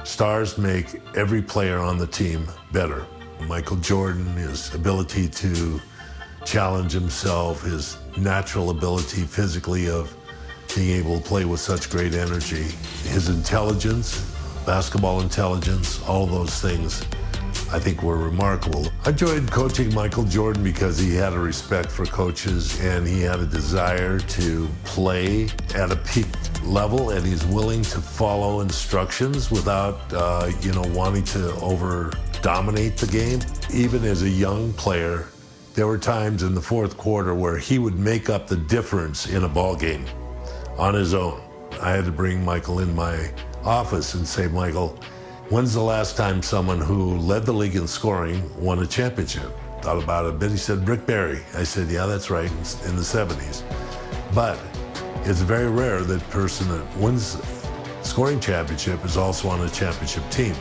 Stars make every player on the team better. Michael Jordan, his ability to challenge himself, his natural ability physically of being able to play with such great energy, his intelligence, basketball intelligence, all those things I think were remarkable. I enjoyed coaching Michael Jordan because he had a respect for coaches and he had a desire to play at a peak level, and he's willing to follow instructions without, wanting to over-dominate the game. Even as a young player, there were times in the fourth quarter where he would make up the difference in a ball game on his own. I had to bring Michael in my office and say, Michael, when's the last time someone who led the league in scoring won a championship? Thought about it a bit. He said, Rick Barry. I said, yeah, that's right, in the 70s. But it's very rare that person that wins scoring championship is also on a championship team.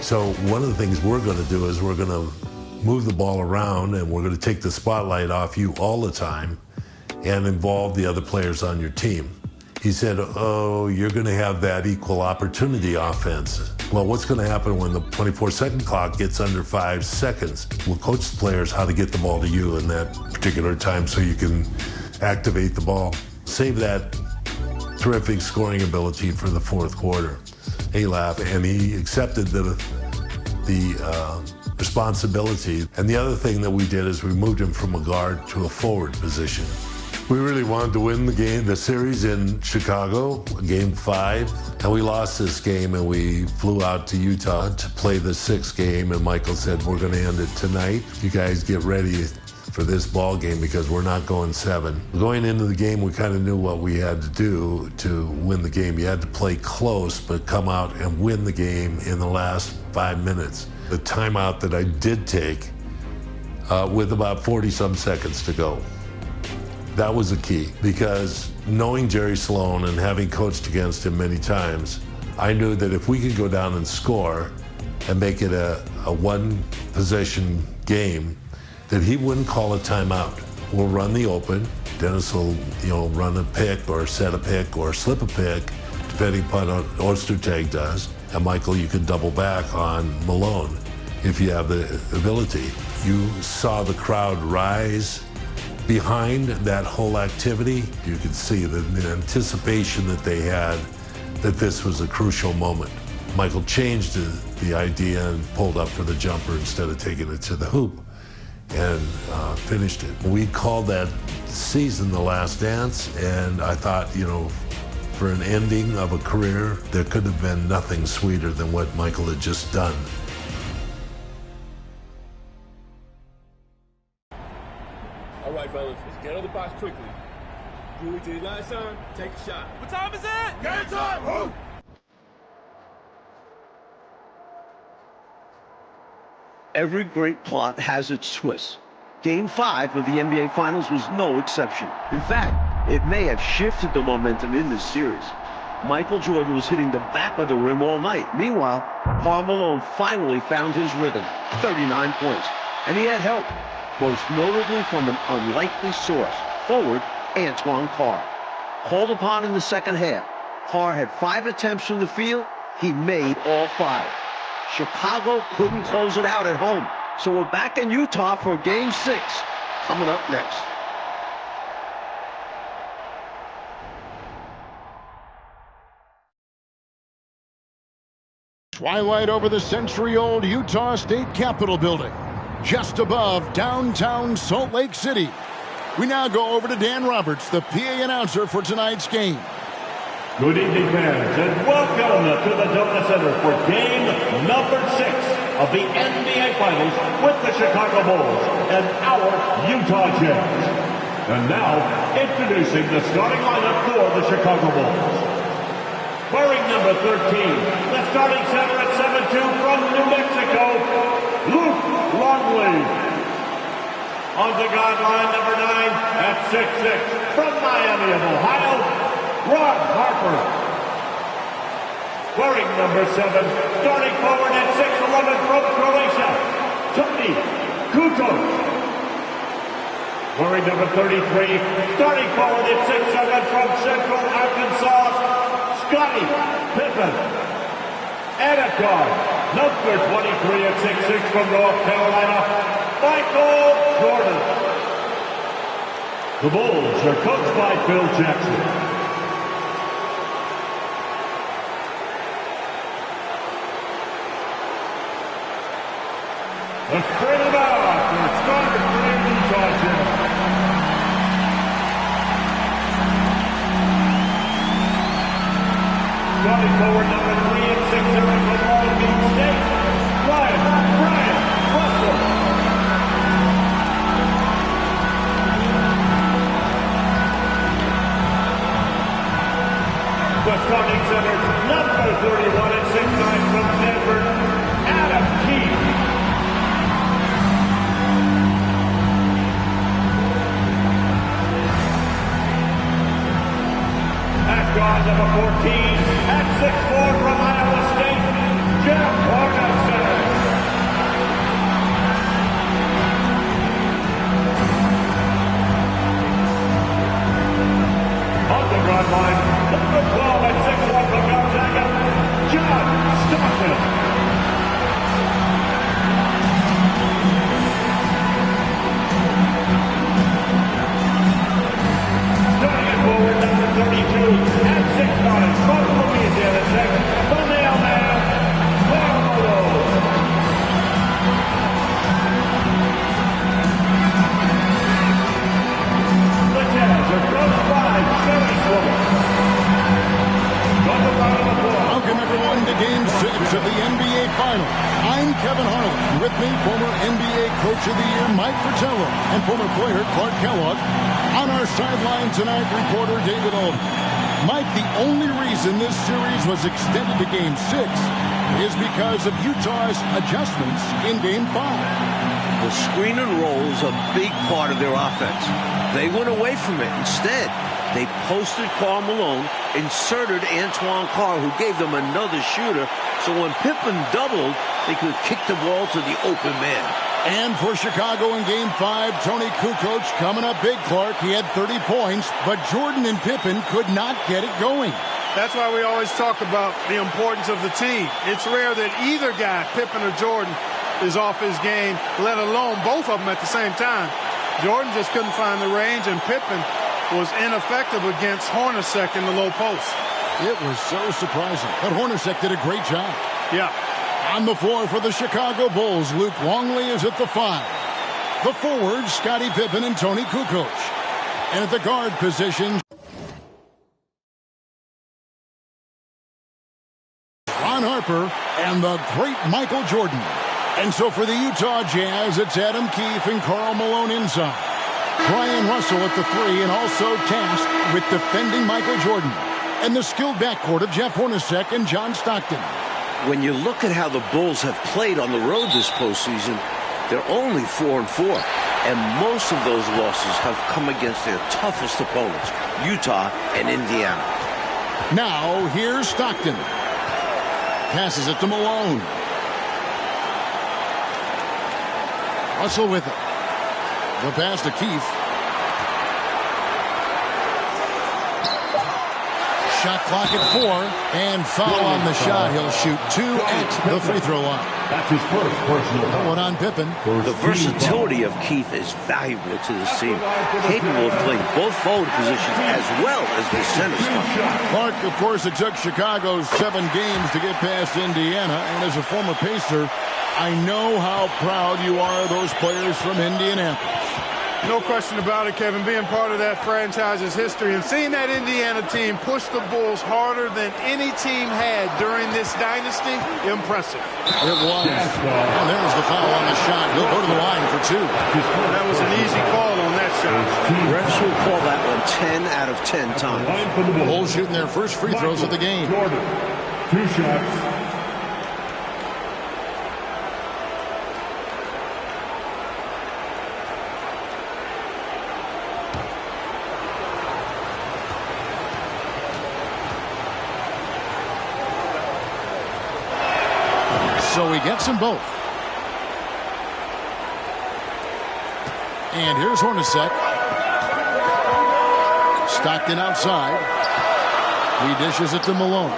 So one of the things we're going to do is we're going to move the ball around and we're going to take the spotlight off you all the time and involve the other players on your team. He said, oh, you're going to have that equal opportunity offense. Well, what's going to happen when the 24-second clock gets under 5 seconds? We'll coach the players how to get the ball to you in that particular time so you can activate the ball. Save that terrific scoring ability for the fourth quarter. He laughed, and he accepted the responsibility. And the other thing that we did is we moved him from a guard to a forward position. We really wanted to win the series in Chicago, Game 5, and we lost this game, and we flew out to Utah to play the 6th game, and Michael said, we're going to end it tonight. You guys get ready for this ball game because we're not going 7. Going into the game, we kind of knew what we had to do to win the game. You had to play close, but come out and win the game in the last 5 minutes. The timeout that I did take with about 40-some seconds to go. That was the key, because knowing Jerry Sloan and having coached against him many times, I knew that if we could go down and score and make it a one-possession game, that he wouldn't call a timeout. We'll run the open. Dennis will, run a pick or set a pick or slip a pick, depending upon what Ostertag does. And Michael, you can double back on Malone if you have the ability. You saw the crowd rise behind that whole activity. You could see the anticipation that they had that this was a crucial moment. Michael changed the idea and pulled up for the jumper instead of taking it to the hoop and finished it. We called that season The Last Dance, and I thought, for an ending of a career, there could have been nothing sweeter than what Michael had just done. All right, fellas, let's get out of the box quickly. Julie, to your last time, take a shot. What time is it? Game time! Move! Every great plot has its twist. Game 5 of the NBA Finals was no exception. In fact, it may have shifted the momentum in this series. Michael Jordan was hitting the back of the rim all night. Meanwhile, Karl Malone finally found his rhythm, 39 points. And he had help, most notably from an unlikely source, forward Antoine Carr. Called upon in the second half, Carr had 5 attempts from the field. He made all 5. Chicago couldn't close it out at home. So we're back in Utah for Game 6, coming up next. Twilight over the century-old Utah State Capitol building, just above downtown Salt Lake City. We now go over to Dan Roberts, the PA announcer for tonight's game. Good evening, fans, and welcome to the Donut Center for game number 6 of the NBA Finals with the Chicago Bulls and our Utah Jazz. And now, introducing the starting lineup for the Chicago Bulls. Wearing number 13, the starting center at 7'2" from New Mexico, Luke Longley. On the guideline, number 9 at 6'6", from Miami of Ohio, Ron Harper. Wearing number 7, starting forward at 6'11" from Croatia, Toni Kukoc. Wearing number 33, starting forward at 6'7" from Central Arkansas, Scottie Pippen. And at guard, number 23 at 6'6" from North Carolina, Michael Jordan. The Bulls are coached by Phil Jackson. Let's bring them out. They're starting for the Utah Jazz. Starting forward, number 3 at 6'7" from Long Beach State, Brian Russell. The starting center, number 31 at 6'9" from Stanford, Adam Keefe. At guard, number 14, at 6'4" from Iowa State, Jeff Hornacek. On the guard line, number 12 at 6'1" from Gonzaga, John Stockton. Starting at forward, number 32, at 6'9", from Louisiana Tech, the mailman, Carmelo. The Jazz are coached by Jerry Sloan. From the bottom of the floor. Welcome everyone to Game 6 of the NBA Finals. I'm Kevin Harlan. With me, former NBA Coach of the Year Mike Fratello and former player Clark Kellogg. On our sideline tonight, reporter David Aldridge. Mike, the only reason this series was extended to Game 6 is because of Utah's adjustments in Game 5. The screen and roll is a big part of their offense. They went away from it. Instead, they posted Karl Malone, inserted Antoine Carr, who gave them another shooter, so when Pippen doubled, they could kick the ball to the open man. And for Chicago in Game 5, Tony Kukoc coming up big, Clark. He had 30 points, but Jordan and Pippen could not get it going. That's why we always talk about the importance of the team. It's rare that either guy, Pippen or Jordan, is off his game, let alone both of them at the same time. Jordan just couldn't find the range, and Pippen was ineffective against Hornacek in the low post. It was so surprising, but Hornacek did a great job. Yeah. On the floor for the Chicago Bulls, Luke Longley is at the 5. The forwards, Scottie Pippen and Tony Kukoc. And at the guard position, Ron Harper and the great Michael Jordan. And so for the Utah Jazz, it's Adam Keefe and Karl Malone inside. Brian Russell at the 3 and also tasked with defending Michael Jordan. And the skilled backcourt of Jeff Hornacek and John Stockton. When you look at how the Bulls have played on the road this postseason, they're only 4-4. And most of those losses have come against their toughest opponents, Utah and Indiana. Now, here's Stockton. Passes it to Malone. Russell with it. The pass to Keefe. Shot clock at 4, and foul on the shot. He'll shoot 2 at the free throw line. That's his first personal foul. One on Pippen. The versatility of Keefe is valuable to this team, capable of playing both forward positions as well as the center spot. Clark, of course, it took Chicago 7 games to get past Indiana, and as a former Pacer, I know how proud you are of those players from Indianapolis. No question about it, Kevin. Being part of that franchise's history and seeing that Indiana team push the Bulls harder than any team had during this dynasty, impressive. It was. And there's the foul on the shot. He'll go to the line for 2. That was an easy call on that shot. Refs will call that one 10 out of 10 times. The Bulls shooting their first free throws of the game. Jordan, 2 shots. So he gets them both. And here's Hornacek. Stockton outside. He dishes it to Malone.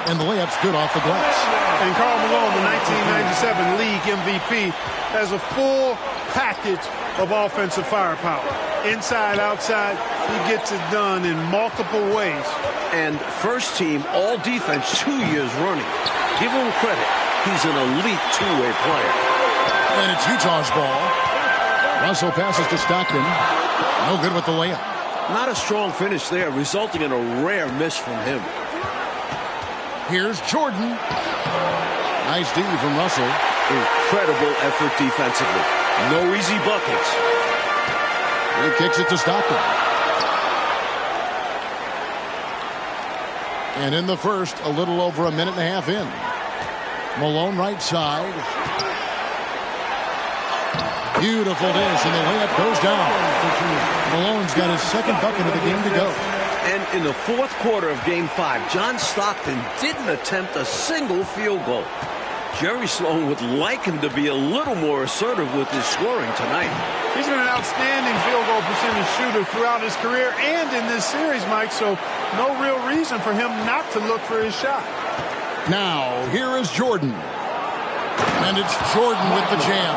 And the layup's good off the glass. And Karl Malone, the 1997 league MVP, has a full package of offensive firepower. Inside, outside, he gets it done in multiple ways. And first team all defense 2 years running. Give him credit. He's an elite two-way player. And it's Utah's ball. Russell passes to Stockton. No good with the layup. Not a strong finish there, resulting in a rare miss from him. Here's Jordan. Nice D from Russell. Incredible effort defensively. No easy buckets. He kicks it to Stockton. And in the first, a little over a minute and a half in. Malone right side. Beautiful dish, and the layup goes down. Malone's got his second bucket of the game to go. And in the fourth quarter of Game 5, John Stockton didn't attempt a single field goal. Jerry Sloan would like him to be a little more assertive with his scoring tonight. He's been an outstanding field goal percentage shooter throughout his career and in this series, Mike, so no real reason for him not to look for his shot. Now, here is Jordan. And it's Jordan with the jam.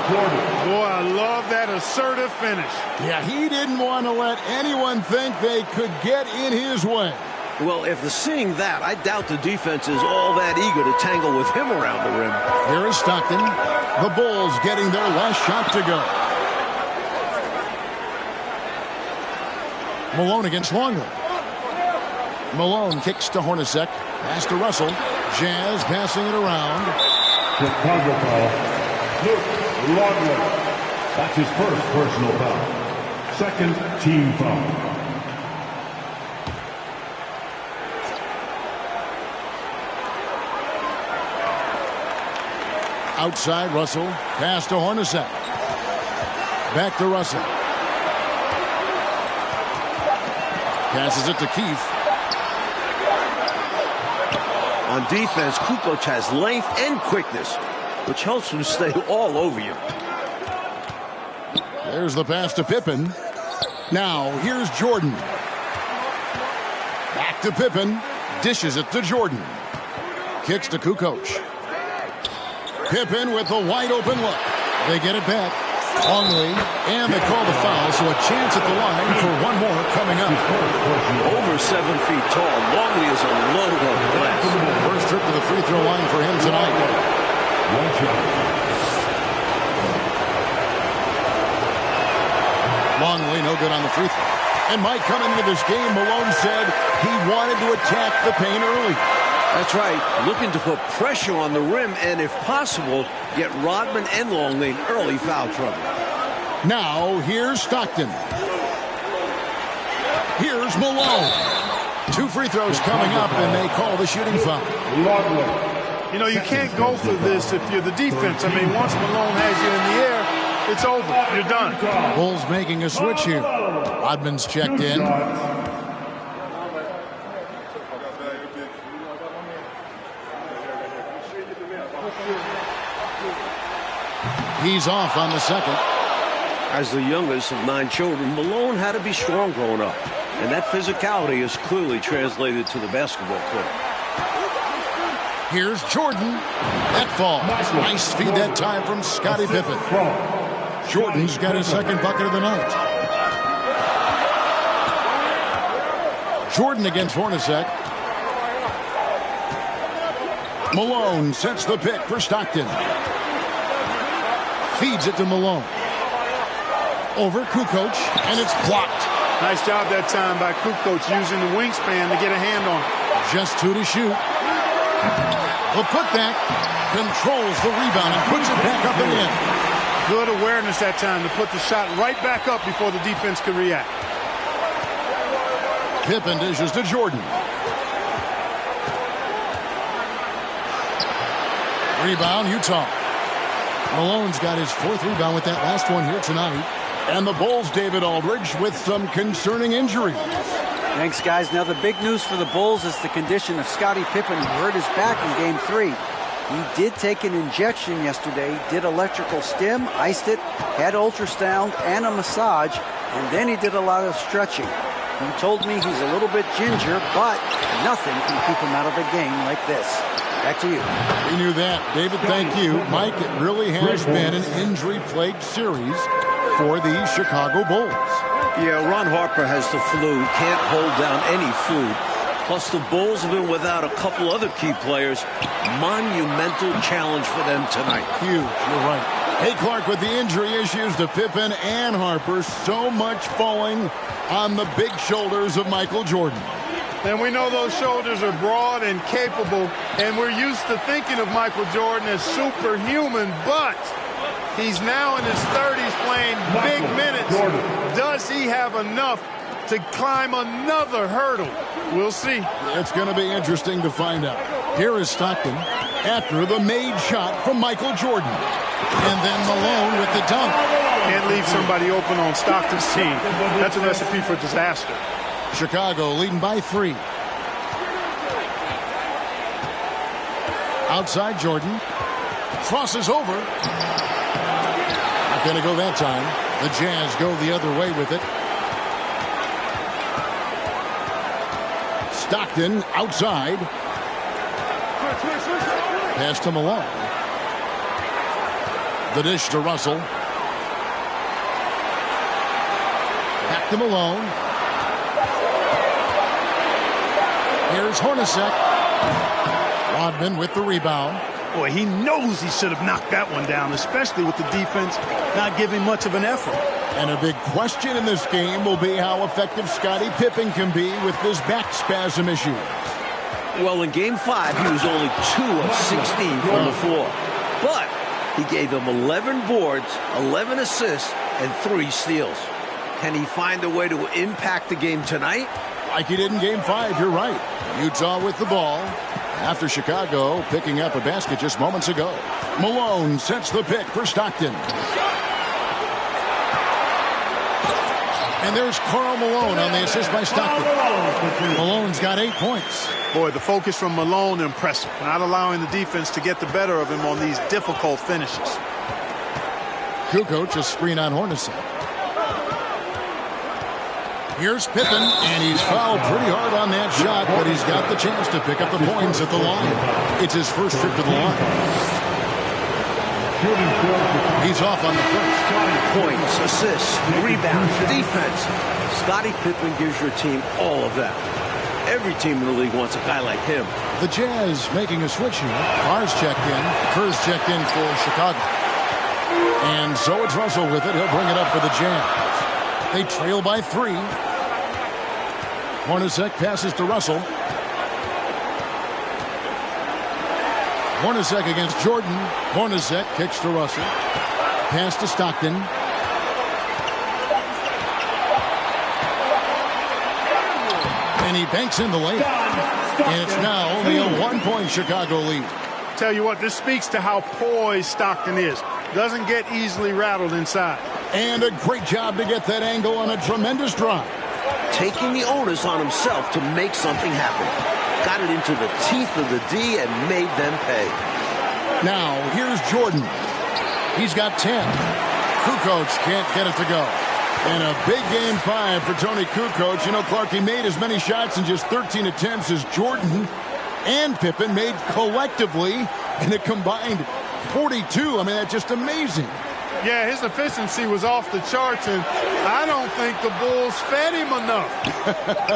Boy, I love that assertive finish. Yeah, he didn't want to let anyone think they could get in his way. Well, after seeing that, I doubt the defense is all that eager to tangle with him around the rim. Here is Stockton. The Bulls getting their last shot to go. Malone against Longley. Malone kicks to Hornacek. Pass to Russell. Jazz passing it around. Chicago foul. Luke Longley. That's his first personal foul. Second team foul. Outside Russell. Pass to Hornacek. Back to Russell. Passes it to Keith. On defense, Kukoc has length and quickness, which helps him stay all over you. There's the pass to Pippen. Now, here's Jordan. Back to Pippen. Dishes it to Jordan. Kicks to Kukoc. Pippen with a wide open look. They get it back. Longley, and they call the foul, so a chance at the line for one more coming up. Over 7 feet tall, Longley is a load of glass. First trip to the free throw line for him tonight. Longley, no good on the free throw. And Mike, coming into this game, Malone said he wanted to attack the paint early. That's right, looking to put pressure on the rim and, if possible, get Rodman and Longley in early foul trouble. Now, here's Stockton. Here's Malone. 2 free throws coming up, and they call the shooting foul. You know, you can't go for this if you're the defense. I mean, once Malone has you in the air, it's over. You're done. Bulls making a switch here. Rodman's checked in. He's off on the second. As the youngest of 9 children, Malone had to be strong growing up. And that physicality is clearly translated to the basketball court. Here's Jordan. That fall. Nice feed that time from Scottie Pippen. Jordan's got his second bucket of the night. Jordan against Hornacek. Malone sets the pick for Stockton. Feeds it to Malone. Over Kukoc, and it's blocked. Nice job that time by Kukoc using the wingspan to get a hand on it. Just 2 to shoot. The putback controls the rebound and puts it back up and in. Good awareness that time to put the shot right back up before the defense could react. Pippen dishes to Jordan. Rebound, Utah. Malone's got his 4th rebound with that last one here tonight. And the Bulls, David Aldridge, with some concerning injuries. Thanks, guys. Now, the big news for the Bulls is the condition of Scottie Pippen, who hurt his back in Game 3. He did take an injection yesterday, did electrical stim, iced it, had ultrasound and a massage, and then he did a lot of stretching. He told me he's a little bit ginger, but nothing can keep him out of the game like this. Back to you. We knew that. David, thank you. Mike, it really has been an injury-plagued series for the Chicago Bulls. Yeah, Ron Harper has the flu. Can't hold down any food. Plus, the Bulls have been without a couple other key players. Monumental challenge for them tonight. Huge, you're right. Hey, Clark, with the injury issues to Pippen and Harper, so much falling on the big shoulders of Michael Jordan. And we know those shoulders are broad and capable, and we're used to thinking of Michael Jordan as superhuman, but he's now in his 30s playing big minutes. Does he have enough to climb another hurdle? We'll see. It's going to be interesting to find out. Here is Stockton after the made shot from Michael Jordan. And then Malone with the dunk. Can't leave somebody open on Stockton's team. That's a recipe for disaster. Chicago leading by 3. Outside Jordan. Crosses over. Not going to go that time. The Jazz go the other way with it. Stockton outside. Pass to Malone. The dish to Russell. Back to Malone. Here's Hornacek. Rodman with the rebound. Boy, he knows he should have knocked that one down, especially with the defense not giving much of an effort. And a big question in this game will be how effective Scottie Pippen can be with this back spasm issue. Well, in Game 5, he was only 2 of 16 from the floor. But he gave them 11 boards, 11 assists, and 3 steals. Can he find a way to impact the game tonight? Like he did in Game 5, you're right. Utah with the ball after Chicago picking up a basket just moments ago. Malone sets the pick for Stockton. And there's Karl Malone on the assist by Stockton. Malone's got 8 points. Boy, the focus from Malone, impressive. Not allowing the defense to get the better of him on these difficult finishes. Kukoc a screen on Hornacek. Here's Pippen, and he's fouled pretty hard on that shot, but he's got the chance to pick up the points at the line. It's his first trip to the line. He's off on the first. Points, assists, rebounds, defense. Scottie Pippen gives your team all of that. Every team in the league wants a guy like him. The Jazz making a switch here. Carr's checked in. Kerr's checked in for Chicago. And so it's Russell with it. He'll bring it up for the Jazz. They trail by 3. Hornacek passes to Russell. Hornacek against Jordan. Hornacek kicks to Russell. Pass to Stockton. And he banks in the layup. And it's now only a 1-point Chicago lead. Tell you what, this speaks to how poised Stockton is. Doesn't get easily rattled inside. And a great job to get that angle on a tremendous drive. Taking the onus on himself to make something happen. Got it into the teeth of the D and made them pay. Now, here's Jordan. He's got 10. Kukoc can't get it to go. And a big Game 5 for Tony Kukoc. You know, Clark, he made as many shots in just 13 attempts as Jordan and Pippen made collectively in a combined 42. I mean, that's just amazing. Yeah, his efficiency was off the charts, and I don't think the Bulls fed him enough.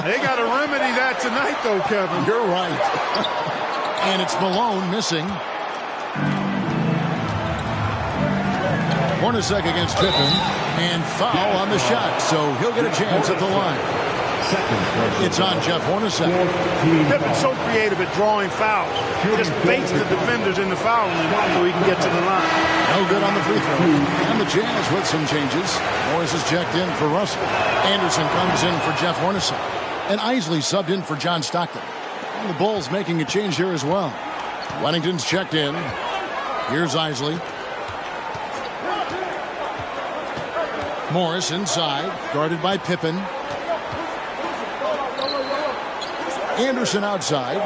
They got to remedy that tonight, though, Kevin. You're right. And it's Malone missing. Hornacek against Pippen, and foul on the shot, so he'll get a chance at the line. It's on Jeff Hornacek. Pippen's so creative at drawing fouls. Just baits the defenders in the foul line so he can get to the line. No good on the free throw. And the Jazz with some changes. Morris is checked in for Russell. Anderson comes in for Jeff Hornacek. And Isley subbed in for John Stockton. And the Bulls making a change here as well. Wennington's checked in. Here's Isley. Morris inside, guarded by Pippen. Anderson outside.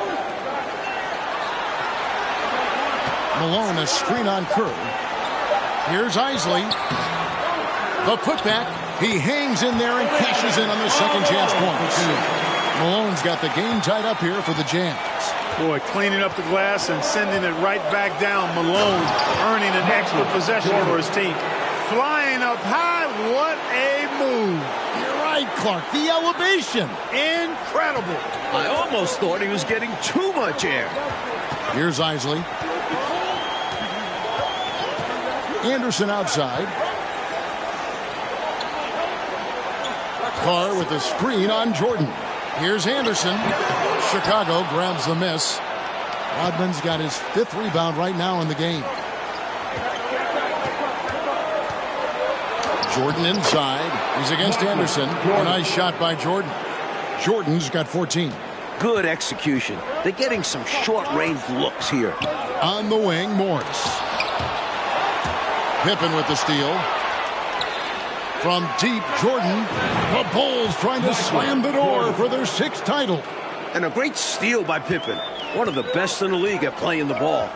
Malone a screen on Kerr. Here's Isley. The putback. He hangs in there and cashes in on the second chance points. Malone's got the game tied up here for the Jazz. Boy, cleaning up the glass and sending it right back down. Malone earning an extra possession for his team. Flying up high, what a move. You're right, Clark. The elevation. Incredible. I almost thought he was getting too much air. Here's Isley. Anderson outside. Carr with a screen on Jordan. Here's Anderson. Chicago grabs the miss. Rodman's got his 5th rebound right now in the game. Jordan inside. He's against Anderson. A nice shot by Jordan. Jordan's got 14. Good execution. They're getting some short-range looks here. On the wing, Morris. Pippen with the steal. From deep, Jordan. The Bulls trying to slam the door for their 6th title. And a great steal by Pippen. One of the best in the league at playing the ball.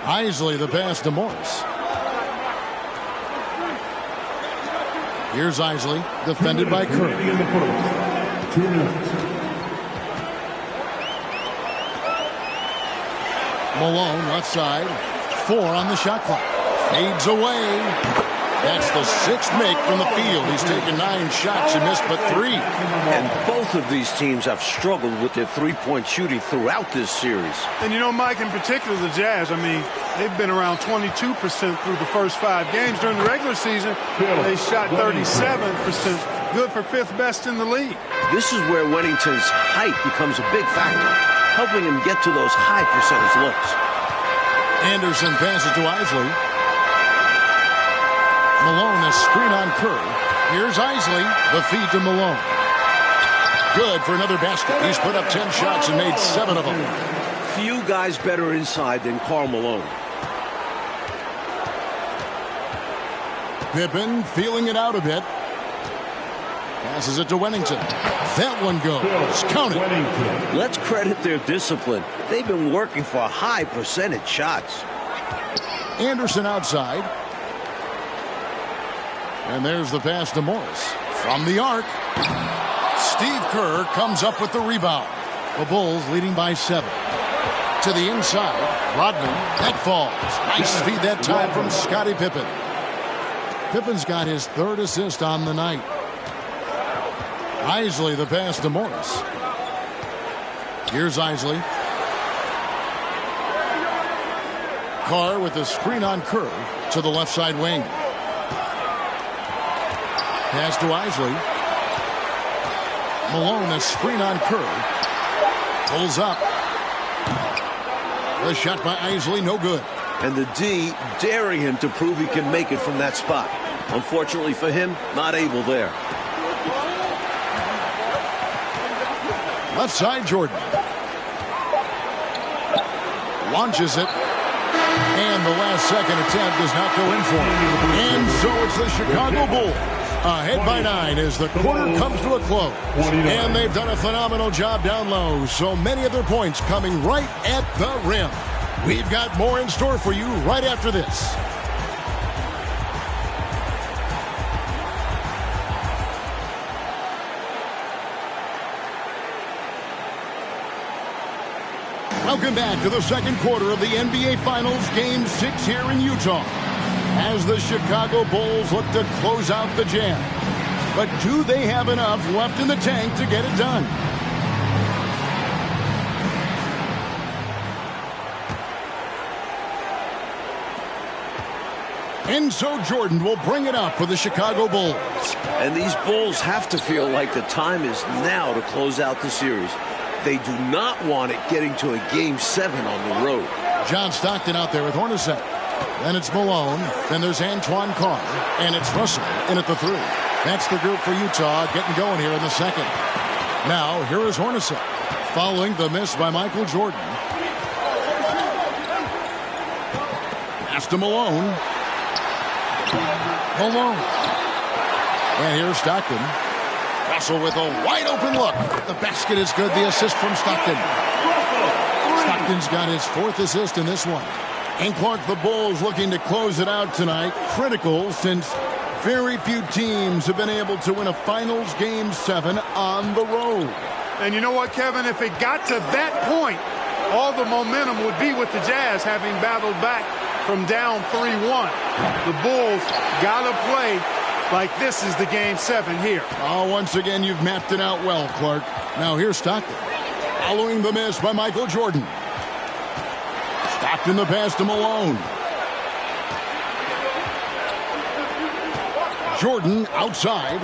Isley the pass to Morris. Here's Isley, defended by Kerr. 2 minutes. Malone left side. 4 on the shot clock. Fades away. That's the 6th make from the field. He's taken 9 shots and missed but 3. And both of these teams have struggled with their three-point shooting throughout this series. And you know, Mike, in particular, the Jazz, I mean, they've been around 22% through the first 5 games. During the regular season, they shot 37%. Good for 5th best in the league. This is where Wennington's height becomes a big factor, helping him get to those high percentage looks. Anderson passes to Isley. Malone, a screen on Kerr. Here's Isley, the feed to Malone. Good for another basket. He's put up 10 shots and made 7 of them. Few guys better inside than Karl Malone. Pippen feeling it out a bit. Passes it to Wennington. That one goes. Count it. Let's credit their discipline. They've been working for high percentage shots. Anderson outside. And there's the pass to Morris. From the arc. Steve Kerr comes up with the rebound. The Bulls leading by 7. To the inside. Rodman. That falls. Nice feed that time from Scottie Pippen. Pippen's got his 3rd assist on the night. Isley the pass to Morris. Here's Isley. Carr with the screen on Kerr to the left side wing. Pass to Isley. Malone, a screen on Kerr. Pulls up. The shot by Isley, no good. And the D daring him to prove he can make it from that spot. Unfortunately for him, not able there. Left side, Jordan. Launches it. And the last second attempt does not go in for him. And so it's the Chicago Bulls ahead by 9 as the quarter comes to a close. And they've done a phenomenal job down low. So many of their points coming right at the rim. We've got more in store for you right after this. Welcome back to the second quarter of the NBA Finals, Game 6 here in Utah, as the Chicago Bulls look to close out the Jazz. But do they have enough left in the tank to get it done? And so Jordan will bring it up for the Chicago Bulls. And these Bulls have to feel like the time is now to close out the series. They do not want it getting to a Game 7 on the road. John Stockton out there with Hornacek. Then it's Malone. Then there's Antoine Carr. And it's Russell in at the 3. That's the group for Utah getting going here in the second. Now, here is Hornacek following the miss by Michael Jordan. Pass to Malone. Malone. And here's Stockton. Russell with a wide open look. The basket is good. The assist from Stockton. Stockton's got his 4th assist in this one. And Clark, the Bulls looking to close it out tonight. Critical since Very few teams have been able to win a Finals Game 7 on the road. And you know what, Kevin? If it got to that point, all the momentum would be with the Jazz having battled back from down 3-1. The Bulls got to play like this is the Game 7 here. Oh, once again, you've mapped it out well, Clark. Now here's Stockton. Following the miss by Michael Jordan. Stockton the pass to Malone. Jordan outside.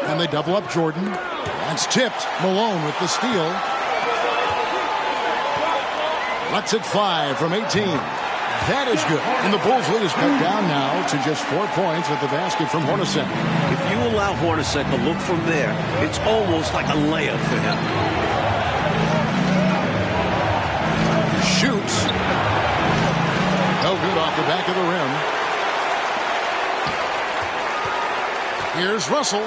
And they double up Jordan. That's tipped. Malone with the steal. Lets it fly from 18. That is good. And the Bulls lead is cut down now to just 4 points at the basket from Hornacek. If you allow Hornacek to look from there, it's almost like a layup for him. Shoots. No good off the back of the rim. Here's Russell.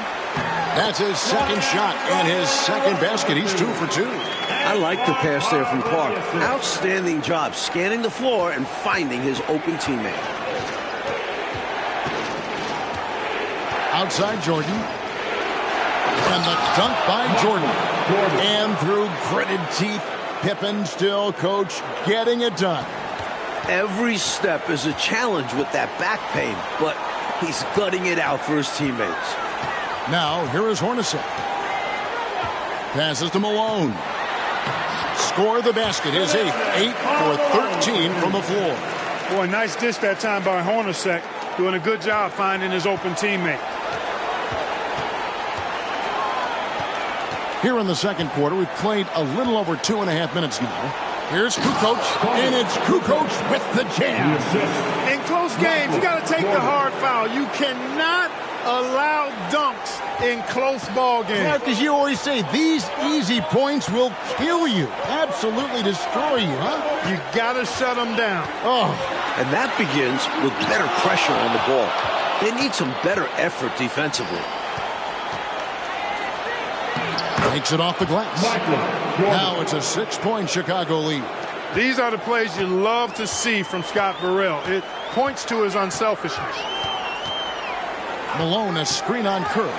That's his second shot and his second basket. He's 2 for 2. I like the pass there from Clark. Outstanding job scanning the floor and finding his open teammate. Outside Jordan. And the dunk by Jordan. And through gritted teeth, Pippen still, coach, getting it done. Every step is a challenge with that back pain, but he's gutting it out for his teammates. Now, here is Hornacek. Passes to Malone. Score the basket. His 8th. 8 for 13 from the floor. Boy, nice dish that time by Hornacek. Doing a good job finding his open teammate. Here in the second quarter, we've played a little over 2.5 minutes now. Here's Kukoc, and it's Kukoc with the jam. In close games, you got to take the hard foul. You cannot allow dunks in close ball games. Yeah, because you always say these easy points will kill you, absolutely destroy you, huh? You got to shut them down. Oh, And that begins with better pressure on the ball. They need some better effort defensively. takes it off the glass. Now it's a 6-point Chicago lead. These are the plays you love to see from Scott Burrell. It points to his unselfishness. Malone, a screen on Kerr.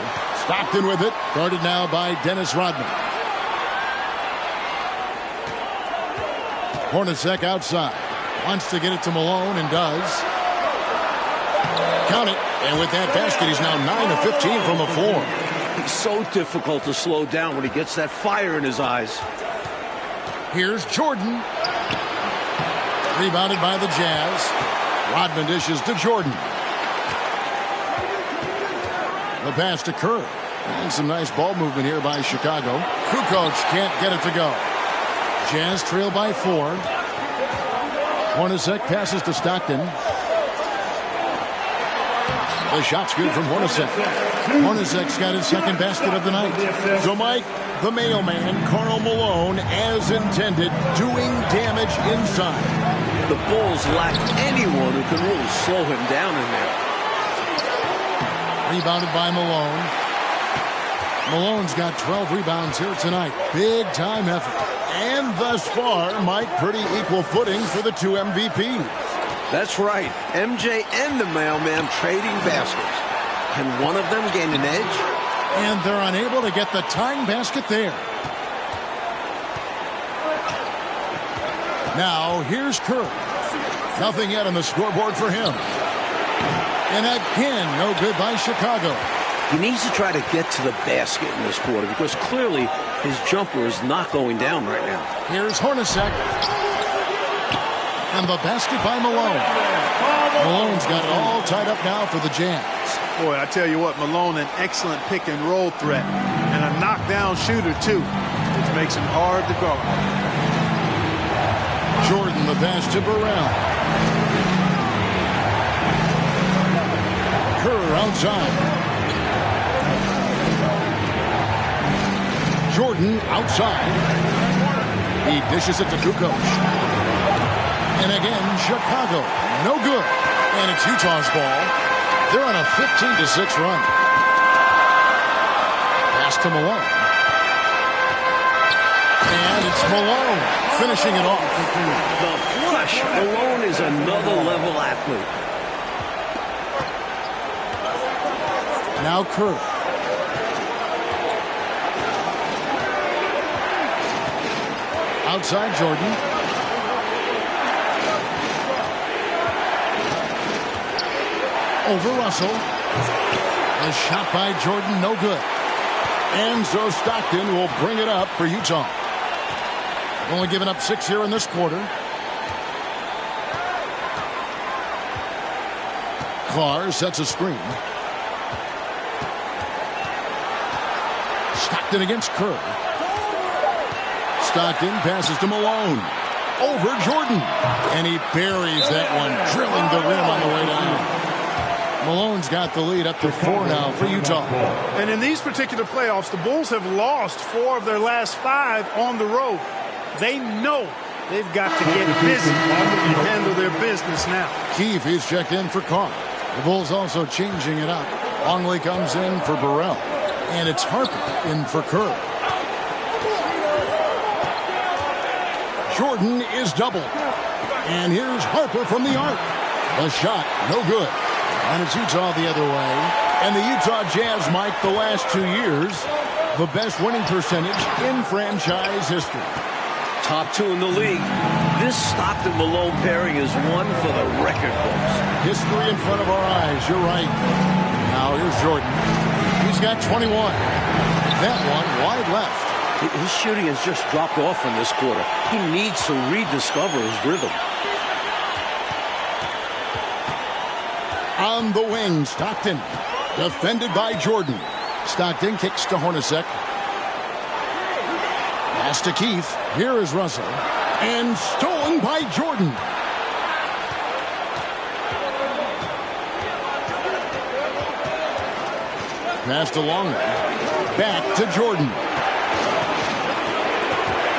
Stockton with it. Guarded now by Dennis Rodman. Hornacek outside. Wants to get it to Malone and does. Count it. And with that basket, he's now 9 of 15 from the floor. He's so difficult to slow down when he gets that fire in his eyes. Here's Jordan. Rebounded by the Jazz. Rodman dishes to Jordan. The pass to Kerr. And some nice ball movement here by Chicago. Kukoc can't get it to go. Jazz trail by 4. Hornacek passes to Stockton. The shot's good from Hornacek. Hornacek's got his second basket of the night. So, Mike, the mailman, Karl Malone, as intended, doing damage inside. The Bulls lack anyone who can really slow him down in there. Rebounded by Malone. Malone's got 12 rebounds here tonight. Big time effort. And thus far, Mike, pretty equal footing for the two MVPs. That's right. MJ and the mailman trading baskets. Can one of them gain an edge? And they're unable to get the tying basket there. Now, here's Kerr. Nothing yet on the scoreboard for him. And again, no good by Chicago. He needs to try to get to the basket in this quarter because clearly his jumper is not going down right now. Here's Hornacek. And the basket by Malone. Malone's got it all tied up now for the Jazz. Boy, I tell you what, Malone, an excellent pick and roll threat. And a knockdown shooter, too, which makes him hard to guard. Jordan, the pass to Burrell. Kerr outside. Jordan outside. He dishes it to Kukoc. And again, Chicago. No good. And it's Utah's ball. They're on a 15-6 run. Pass to Malone. And it's Malone finishing it off. The flush. Malone is another level athlete. Now Kerr. Outside Jordan. Over Russell. A shot by Jordan, no good. And so Stockton will bring it up for Utah. Only giving up 6 here in this quarter. Carr sets a screen. Stockton against Kerr. Stockton passes to Malone. Over Jordan. And he buries that one, drilling the rim on the way down. Malone's got the lead up to 4 now for Utah. And in these particular playoffs, the Bulls have lost 4 of their last 5 on the road. They know they've got to get busy and handle their business now. Keefe is checked in for Carr. The Bulls also changing it up. Longley comes in for Burrell. And it's Harper in for Kerr. Jordan is doubled. And here's Harper from the arc. The shot, no good. And it's Utah the other way. And the Utah Jazz, Mike, the last 2 years, the best winning percentage in franchise history. Top 2 in the league. This Stockton-Malone pairing is one for the record books. History in front of our eyes, you're right. Now here's Jordan. He's got 21. That one wide left. His shooting has just dropped off in this quarter. He needs to rediscover his rhythm. On the wing, Stockton. Defended by Jordan. Stockton kicks to Hornacek. Pass to Keefe. Here is Russell. And stolen by Jordan. Pass to Longley. Back to Jordan.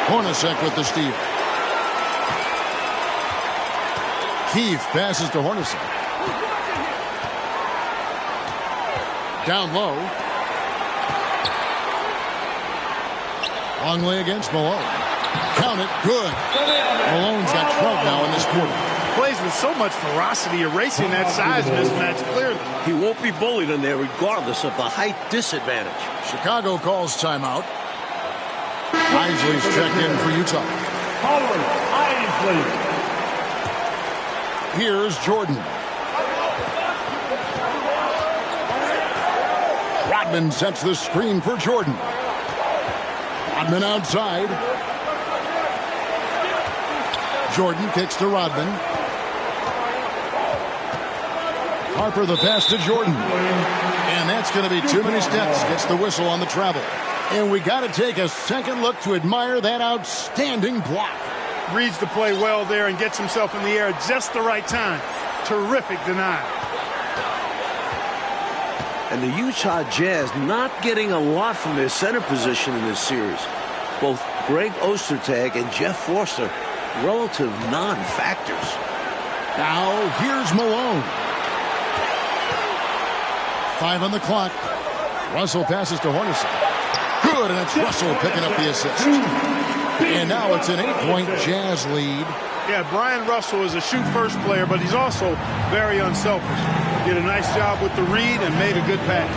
Hornacek with the steal. Keefe passes to Hornacek. Down low. Longley against Malone. Count it. Good. Malone's got 12 now in this quarter. Plays with so much ferocity, erasing that size mismatch clearly. He won't be bullied in there regardless of the height disadvantage. Chicago calls timeout. Isley's checked in for Utah. Howard Isley. Here's Jordan. Rodman sets the screen for Jordan. Rodman outside. Jordan kicks to Rodman. Harper the pass to Jordan. And that's going to be too many steps. Gets the whistle on the travel. And we got to take a second look to admire that outstanding block. Reads the play well there and gets himself in the air at just the right time. Terrific denial. And the Utah Jazz not getting a lot from their center position in this series. Both Greg Ostertag and Jeff Forster, relative non-factors. Now here's Malone. 5 on the clock. Russell passes to Hornacek. Good, and it's Russell picking up the assist. And now it's an 8-point Jazz lead. Yeah, Brian Russell is a shoot-first player, but he's also very unselfish. Did a nice job with the read and made a good pass.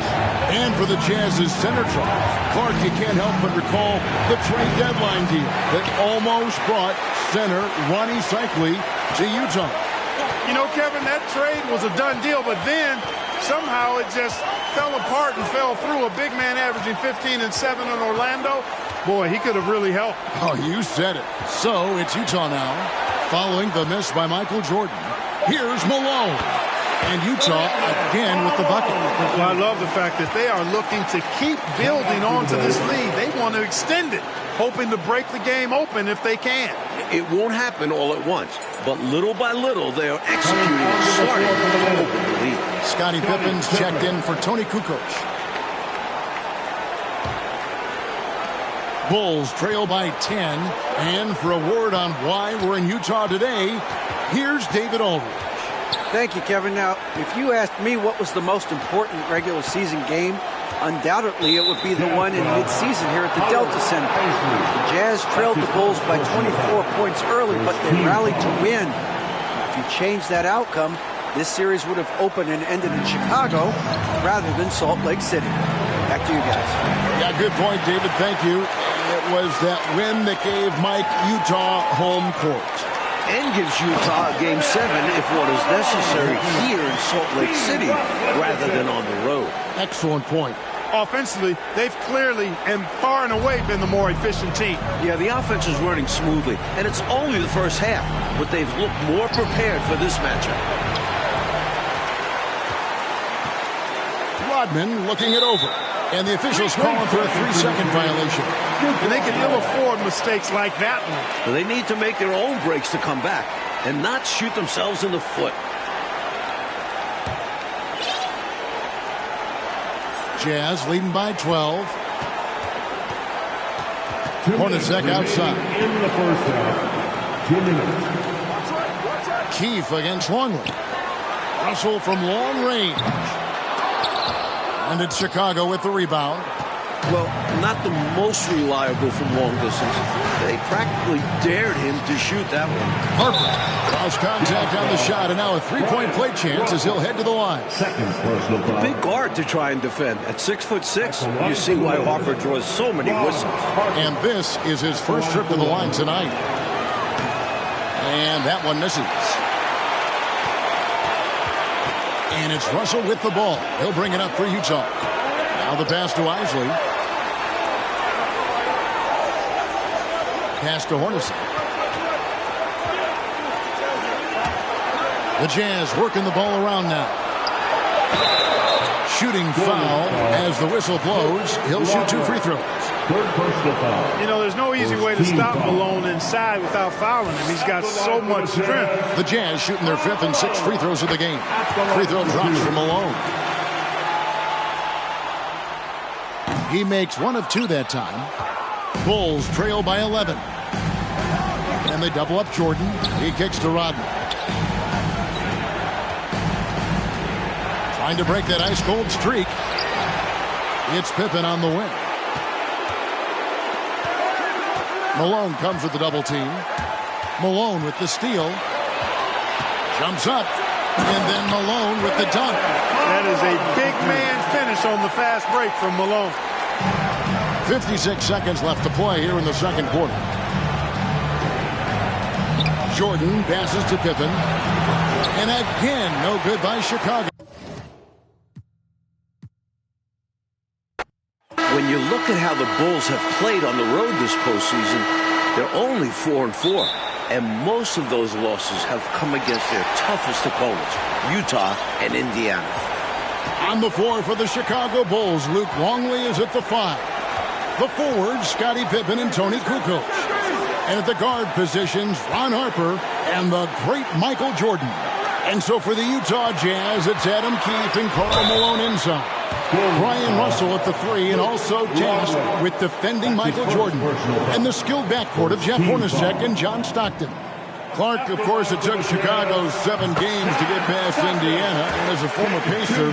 And for the Jazz's center trouble, Clark, you can't help but recall the trade deadline deal that almost brought center Ronnie Cycli to Utah. You know, Kevin, that trade was a done deal, but then somehow it just fell apart and fell through. A big man averaging 15 and 7 in Orlando. Boy, he could have really helped. Oh, you said it. So it's Utah now, following the miss by Michael Jordan. Here's Malone. And Utah again with the bucket. Well, I love the fact that they are looking to keep building onto this lead. They want to extend it, hoping to break the game open if they can. It won't happen all at once, but little by little they are executing and starting to open the lead. Scottie Pippen's checked in for Tony Kukoc. Bulls trail by 10. And for a word on why we're in Utah today, here's David Aldridge. Thank you, Kevin. Now, if you asked me what was the most important regular season game, undoubtedly it would be the one in midseason here at the Delta Center. The Jazz trailed the Bulls by 24 points early, but they rallied to win. If you change that outcome, this series would have opened and ended in Chicago rather than Salt Lake City. Back to you guys. Yeah, good point, David. Thank you. It was that win that gave Mike Utah home court. And gives Utah a Game 7 if what is necessary here in Salt Lake City rather than on the road. Excellent point. Offensively, they've clearly and far and away been the more efficient team. Yeah, the offense is running smoothly, and it's only the first half, but they've looked more prepared for this matchup. Rodman looking it over, and the officials calling for a 3-second violation. And they can ill afford mistakes like that one. But they need to make their own breaks to come back and not shoot themselves in the foot. Jazz leading by 12. Hornacek outside. In the first half, 2 minutes. Keefe against Longley. Russell from long range. And it's Chicago with the rebound. Well, not the most reliable from long distance. They practically dared him to shoot that one. Harper draws contact on the shot, and now a three-point play chance as he'll head to the line. Second personal foul. Big guard to try and defend. At 6'6", you see why Harper draws so many whistles. And this is his first trip to the line tonight. And that one misses. And it's Russell with the ball. He'll bring it up for Utah. Now the pass to Isley. Pass to Hornacek. The Jazz working the ball around now. Shooting foul as the whistle blows. He'll shoot 2 free throws. Third personal foul. You know, there's no easy way to stop Malone inside without fouling him. He's got so much strength. The Jazz shooting their 5th and 6th free throws of the game. Free throw drops from Malone. He makes 1 of 2 that time. Bulls trail by 11. And they double up Jordan. He kicks to Rodman. Trying to break that ice-cold streak. It's Pippen on the wing. Malone comes with the double team. Malone with the steal. Jumps up. And then Malone with the dunk. That is a big man finish on the fast break from Malone. 56 seconds left to play here in the second quarter. Jordan passes to Pippen. And again, no good by Chicago. When you look at how the Bulls have played on the road this postseason, they're only 4-4. And most of those losses have come against their toughest opponents, Utah and Indiana. On the floor for the Chicago Bulls, Luke Longley is at the 5. The forwards, Scottie Pippen and Tony Kukoc. And at the guard positions, Ron Harper and the great Michael Jordan. And so for the Utah Jazz, it's Adam Keefe and Karl Malone inside. Brian Russell at the 3, and also tasked with defending Michael Jordan. And the skilled backcourt of Jeff Hornacek and John Stockton. Clark, of course, it took Chicago 7 games to get past Indiana. And as a former Pacer,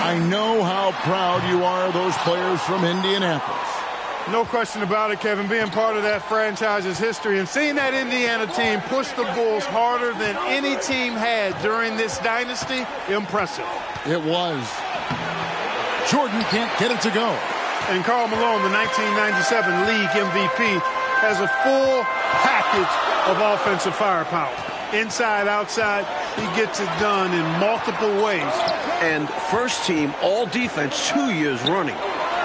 I know how proud you are of those players from Indianapolis. No question about it, Kevin, being part of that franchise's history and seeing that Indiana team push the Bulls harder than any team had during this dynasty, impressive. It was. Jordan can't get it to go. And Karl Malone, the 1997 league MVP, has a full package of offensive firepower. Inside, outside, he gets it done in multiple ways. And first team all defense 2 years running.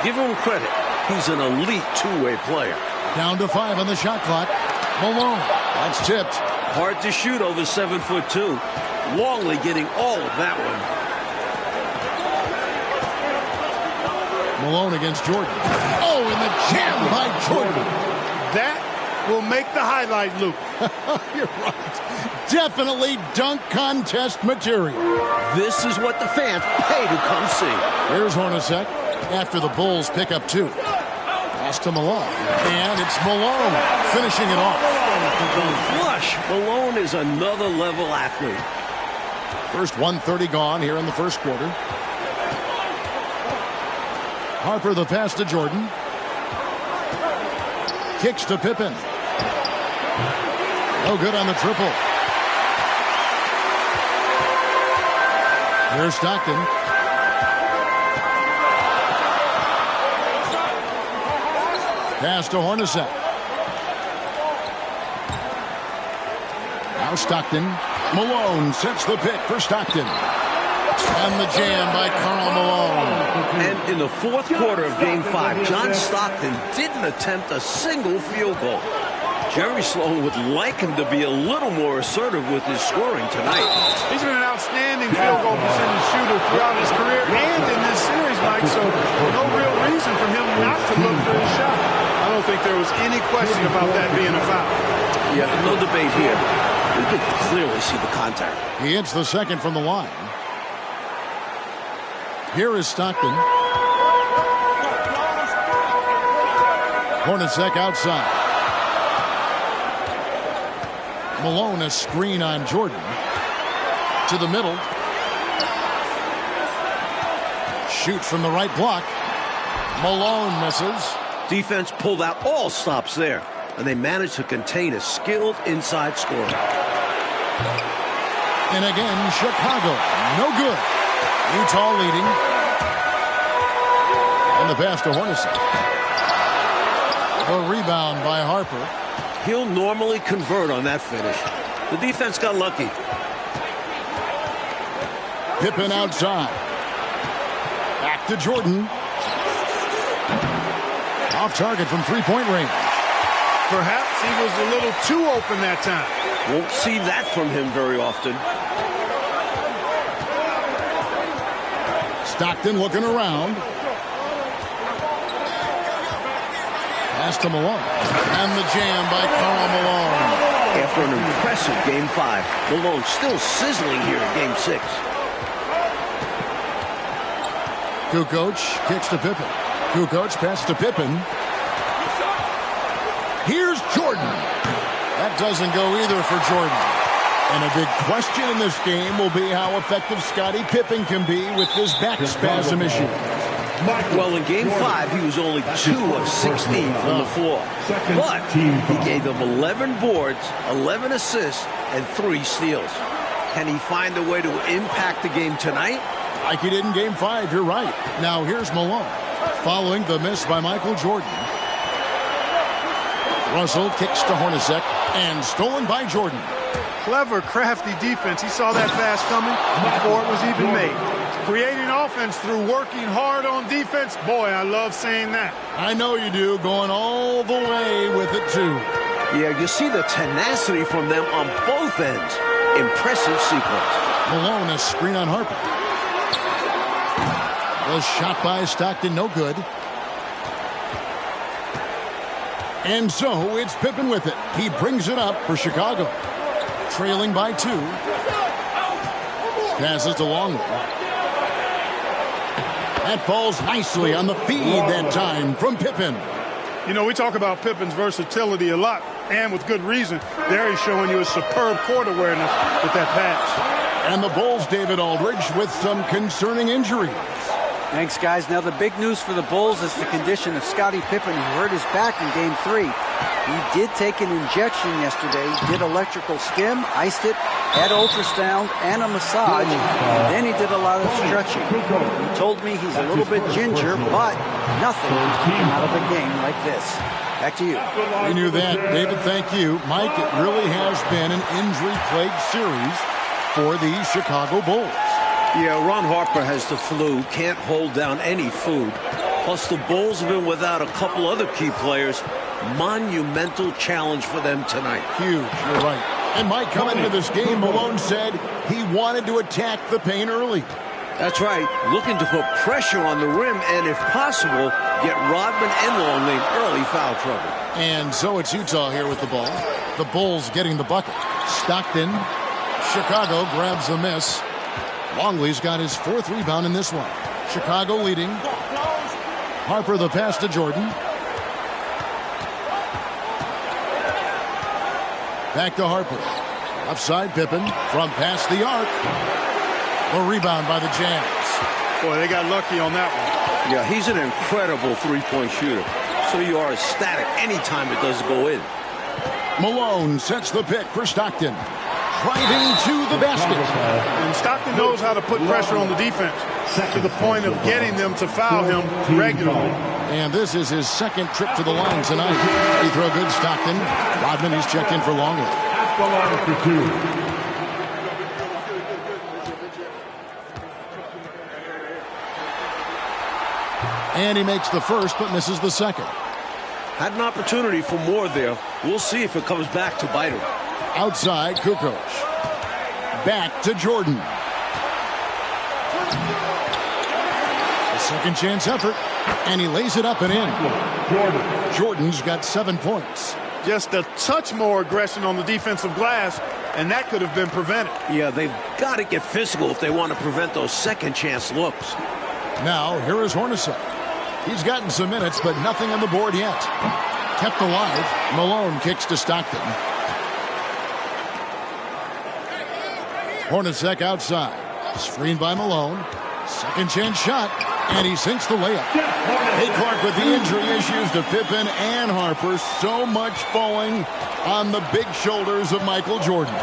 Give him credit. He's an elite two-way player. Down to 5 on the shot clock. Malone. That's tipped. Hard to shoot over 7'2". Longley getting all of that one. Malone against Jordan. Oh, and the jam by Jordan. That will make the highlight loop. You're right. Definitely dunk contest material. This is what the fans pay to come see. Here's Hornacek after the Bulls pick up 2. Pass to Malone. And it's Malone finishing it off. The flush. Malone is another level athlete. First 1:30 gone here in the first quarter. Harper the pass to Jordan. Kicks to Pippen. No good on the triple. Here's Stockton. Pass to Hornacek. Now Stockton. Malone sets the pick for Stockton. And the jam by Karl Malone. And in the fourth quarter of Game 5, John Stockton didn't attempt a single field goal. Jerry Sloan would like him to be a little more assertive with his scoring tonight. He's been an outstanding field goal percentage shooter throughout his career and in this series, Mike, so no real reason for him not to look for his shot. I don't think there was any question about that being a foul. Yeah, no debate here. We could clearly see the contact. He hits the second from the line. Here is Stockton. Hornacek outside. Malone a screen on Jordan. To the middle. Shoots from the right block. Malone misses. Defense pulled out all stops there, and they managed to contain a skilled inside scorer. And again, Chicago. No good. Utah leading. And the pass to Hornacek. A rebound by Harper. He'll normally convert on that finish. The defense got lucky. Pippen outside. Back to Jordan. Off target from three-point range. Perhaps he was a little too open that time. Won't see that from him very often. Stockton looking around. Pass to Malone. And the jam by Karl Malone. After an impressive Game 5, Malone still sizzling here in Game 6. Kukoc kicks to Pippen. Kukoc passes to Pippen. Here's Jordan. That doesn't go either for Jordan. And a big question in this game will be how effective Scottie Pippen can be with this back spasm issue. Well, in Game 5, he was only 2 of 16 from the floor. But he gave them 11 boards, 11 assists, and 3 steals. Can he find a way to impact the game tonight? Like he did in Game 5, you're right. Now here's Malone, following the miss by Michael Jordan. Russell kicks to Hornacek, and stolen by Jordan. Clever, crafty defense. He saw that pass coming before it was even made. Creating offense through working hard on defense. Boy, I love saying that. I know you do, going all the way with it, too. Yeah, you see the tenacity from them on both ends. Impressive sequence. Malone, a screen on Harper. The shot by Stockton, no good. And so it's Pippen with it. He brings it up for Chicago. Trailing by 2. Passes to Longley. That falls nicely on the feed that time from Pippen. You know, we talk about Pippen's versatility a lot, and with good reason. There he's showing you a superb court awareness with that pass. And the Bulls, David Aldridge, with some concerning injuries. Thanks, guys. Now the big news for the Bulls is the condition of Scottie Pippen, who hurt his back in Game 3. He did take an injection yesterday, did electrical stim, iced it, had ultrasound and a massage, and then he did a lot of stretching. He told me he's a little bit ginger, but nothing can keep him out of a game like this. Back to you. We knew that. David, thank you. Mike, it really has been an injury-plagued series for the Chicago Bulls. Yeah, Ron Harper has the flu, can't hold down any food. Plus, the Bulls have been without a couple other key players. Monumental challenge for them tonight. Huge, you're right. And Mike, coming into this game, Malone said he wanted to attack the paint early. That's right, looking to put pressure on the rim and, if possible, get Rodman and Longley in early foul trouble. And so it's Utah here with the ball. The Bulls getting the bucket. Stockton, Chicago grabs the miss. Longley's got his 4th rebound in this one. Chicago leading. Harper the pass to Jordan. Back to Harper. Offside Pippen from past the arc. A rebound by the Jazz. Boy, they got lucky on that one. Yeah, he's an incredible three-point shooter. So you are ecstatic anytime it doesn't go in. Malone sets the pick for Stockton. driving to the basket. And Stockton knows how to put pressure on the defense to the point of getting them to foul him regularly. And this is his second trip to the line tonight. Free throw good, Stockton. Rodman, he's checked in for Longley. At the line for two. And he makes the first, but misses the second. Had an opportunity for more there. We'll see if it comes back to bite him. Outside, Kukoc. Back to Jordan. A second chance effort, and he lays it up and in. Jordan's got 7 points. Just a touch more aggression on the defensive glass, and that could have been prevented. Yeah, they've got to get physical if they want to prevent those second chance looks. Now, here is Hornacek. He's gotten some minutes, but nothing on the board yet. Kept alive. Malone kicks to Stockton. Hornacek outside. Screened by Malone. Second chance shot, and he sinks the layup. Hey, Clark, with the injury issues to Pippen and Harper, so much falling on the big shoulders of Michael Jordan.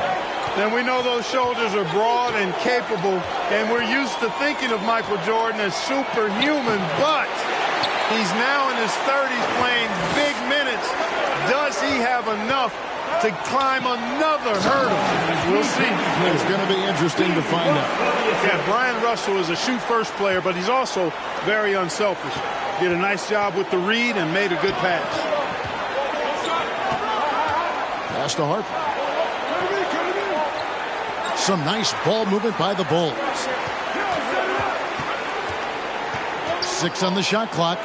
And we know those shoulders are broad and capable, and we're used to thinking of Michael Jordan as superhuman, but he's now in his 30s playing big minutes. Does he have enough to climb another hurdle? We'll see. It's going to be interesting to find out. Yeah, Brian Russell is a shoot-first player, but he's also very unselfish. Did a nice job with the read and made a good pass. Pass to Harper. Some nice ball movement by the Bulls. 6 on the shot clock.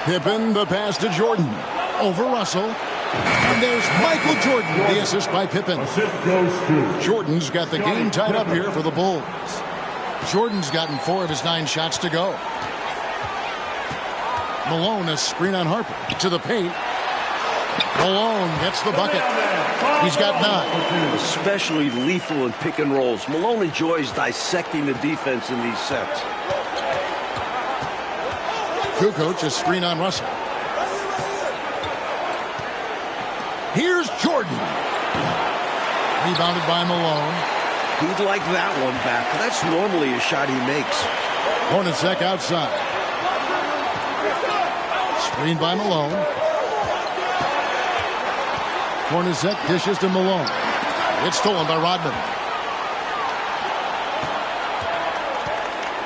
Pippen, the pass to Jordan. Over Russell. And there's Michael Jordan, the assist by Pippen. Assist goes to Jordan's got the game tied up here for the Bulls. Jordan's gotten 4 of his 9 shots to go. Malone, a screen on Harper. To the paint. Malone gets the bucket. He's got 9. Especially lethal in pick and rolls. Malone enjoys dissecting the defense in these sets. Kukoc, a screen on Russell. Here's Jordan. Rebounded by Malone. He'd like that one back. That's normally a shot he makes. Hornacek outside. Screen by Malone. Hornacek dishes to Malone. It's stolen by Rodman.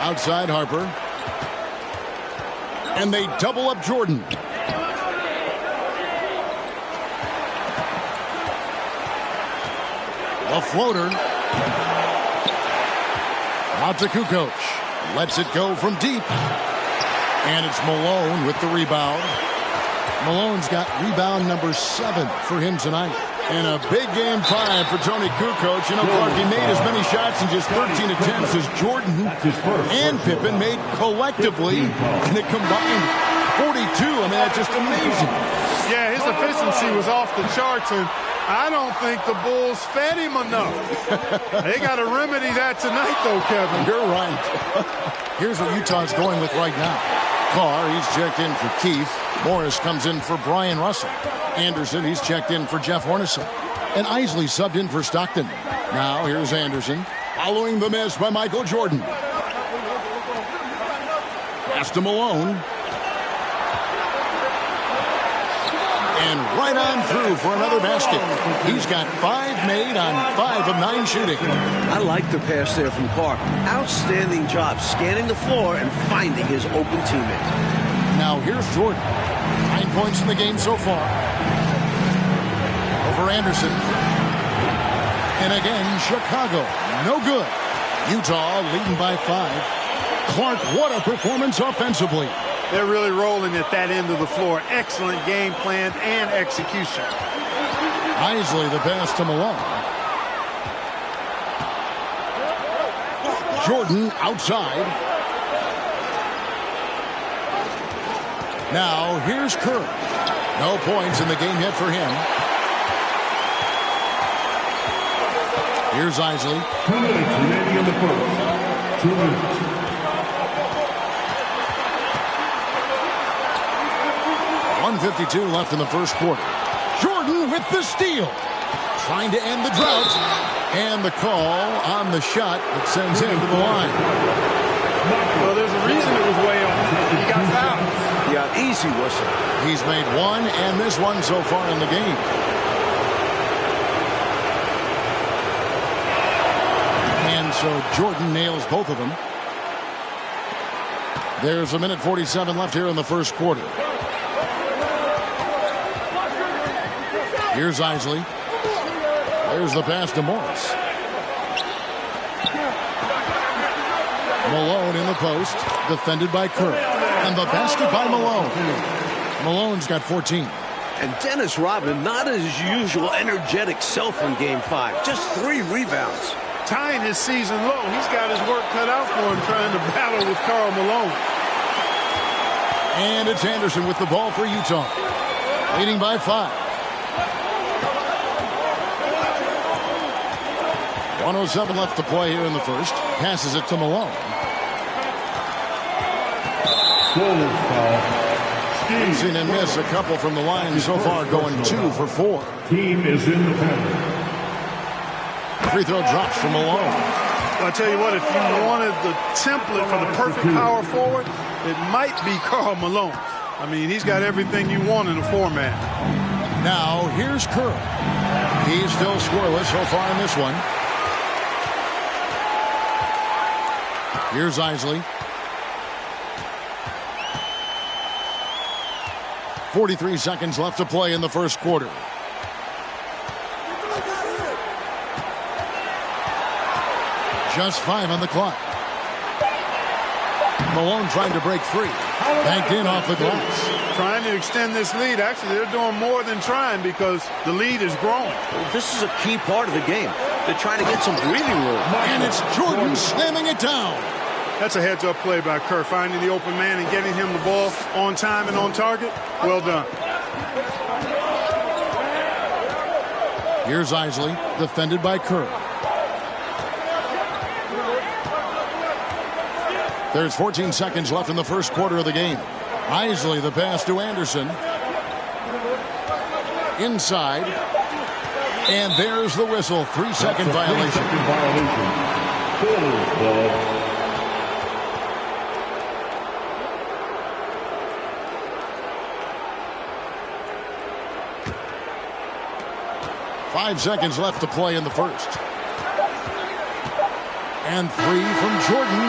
Outside Harper. And they double up Jordan. A floater. Out to Kukoc. Lets it go from deep. And it's Malone with the rebound. Malone's got rebound number 7 for him tonight. And a big game 5 for Tony Kukoc. You know, Clark, he made as many shots in just 13 attempts as Jordan and Pippen made collectively. And it combined 42. I mean, that's just amazing. Yeah, his efficiency was off the charts, and I don't think the Bulls fed him enough. They got to remedy that tonight, though, Kevin. You're right. Here's what Utah's going with right now. Carr, he's checked in for Keith. Morris comes in for Brian Russell. Anderson, he's checked in for Jeff Hornacek. And Isley subbed in for Stockton. Now, here's Anderson. Following the miss by Michael Jordan. Pass to Malone. And right on through for another basket. He's got 5 made on 5 of 9 shooting. I like the pass there from Clark. Outstanding job scanning the floor and finding his open teammate. Now here's Jordan. 9 points in the game so far. Over Anderson. And again, Chicago. No good. Utah leading by 5. Clark, what a performance offensively. They're really rolling at that end of the floor. Excellent game plan and execution. Isley, the pass to Malone. Jordan outside. Now here's Kerr. No points in the game yet for him. Here's Isley. 2 minutes remaining in the first. 2 minutes. .152 left in the first quarter. Jordan with the steal. trying to end the drought. And the call on the shot that sends him to the line. Well, there's a reason it was way off. He got fouled. Yeah, easy whistle. He's made one and missed one so far in the game. And so Jordan nails both of them. There's a minute 47 left here in the first quarter. Here's Isley. There's the pass to Morris. Malone in the post, defended by Kerr. And the basket by Malone. Malone's got 14. And Dennis Rodman, not his usual energetic self in Game 5. Just 3 rebounds. Tying his season low. He's got his work cut out for him trying to battle with Karl Malone. And it's Anderson with the ball for Utah. Leading by 5. 1:07 left to play here in the first. Passes it to Malone. We've seen him miss a couple from the line so far, going 2 for 4. Team is in the penalty. Free throw drops from Malone. I'll tell you what, if you wanted the template for the perfect power forward, it might be Karl Malone. I mean, he's got everything you want in a format. Now, here's Kerr. He's still scoreless so far in this one. Here's Isley. 43 seconds left to play in the first quarter. Just 5 on the clock. Malone trying to break free. Banked in off the glass. Trying to extend this lead. Actually, they're doing more than trying because the lead is growing. Well, this is a key part of the game. They're trying to get some breathing room. And it's Jordan slamming it down. That's a heads-up play by Kerr, finding the open man and getting him the ball on time and on target. Well done. Here's Isley, defended by Kerr. There's 14 seconds left in the first quarter of the game. Isley, the pass to Anderson. Inside. And there's the whistle. 3-second violation. Ball. 5 seconds left to play in the first. And 3 from Jordan.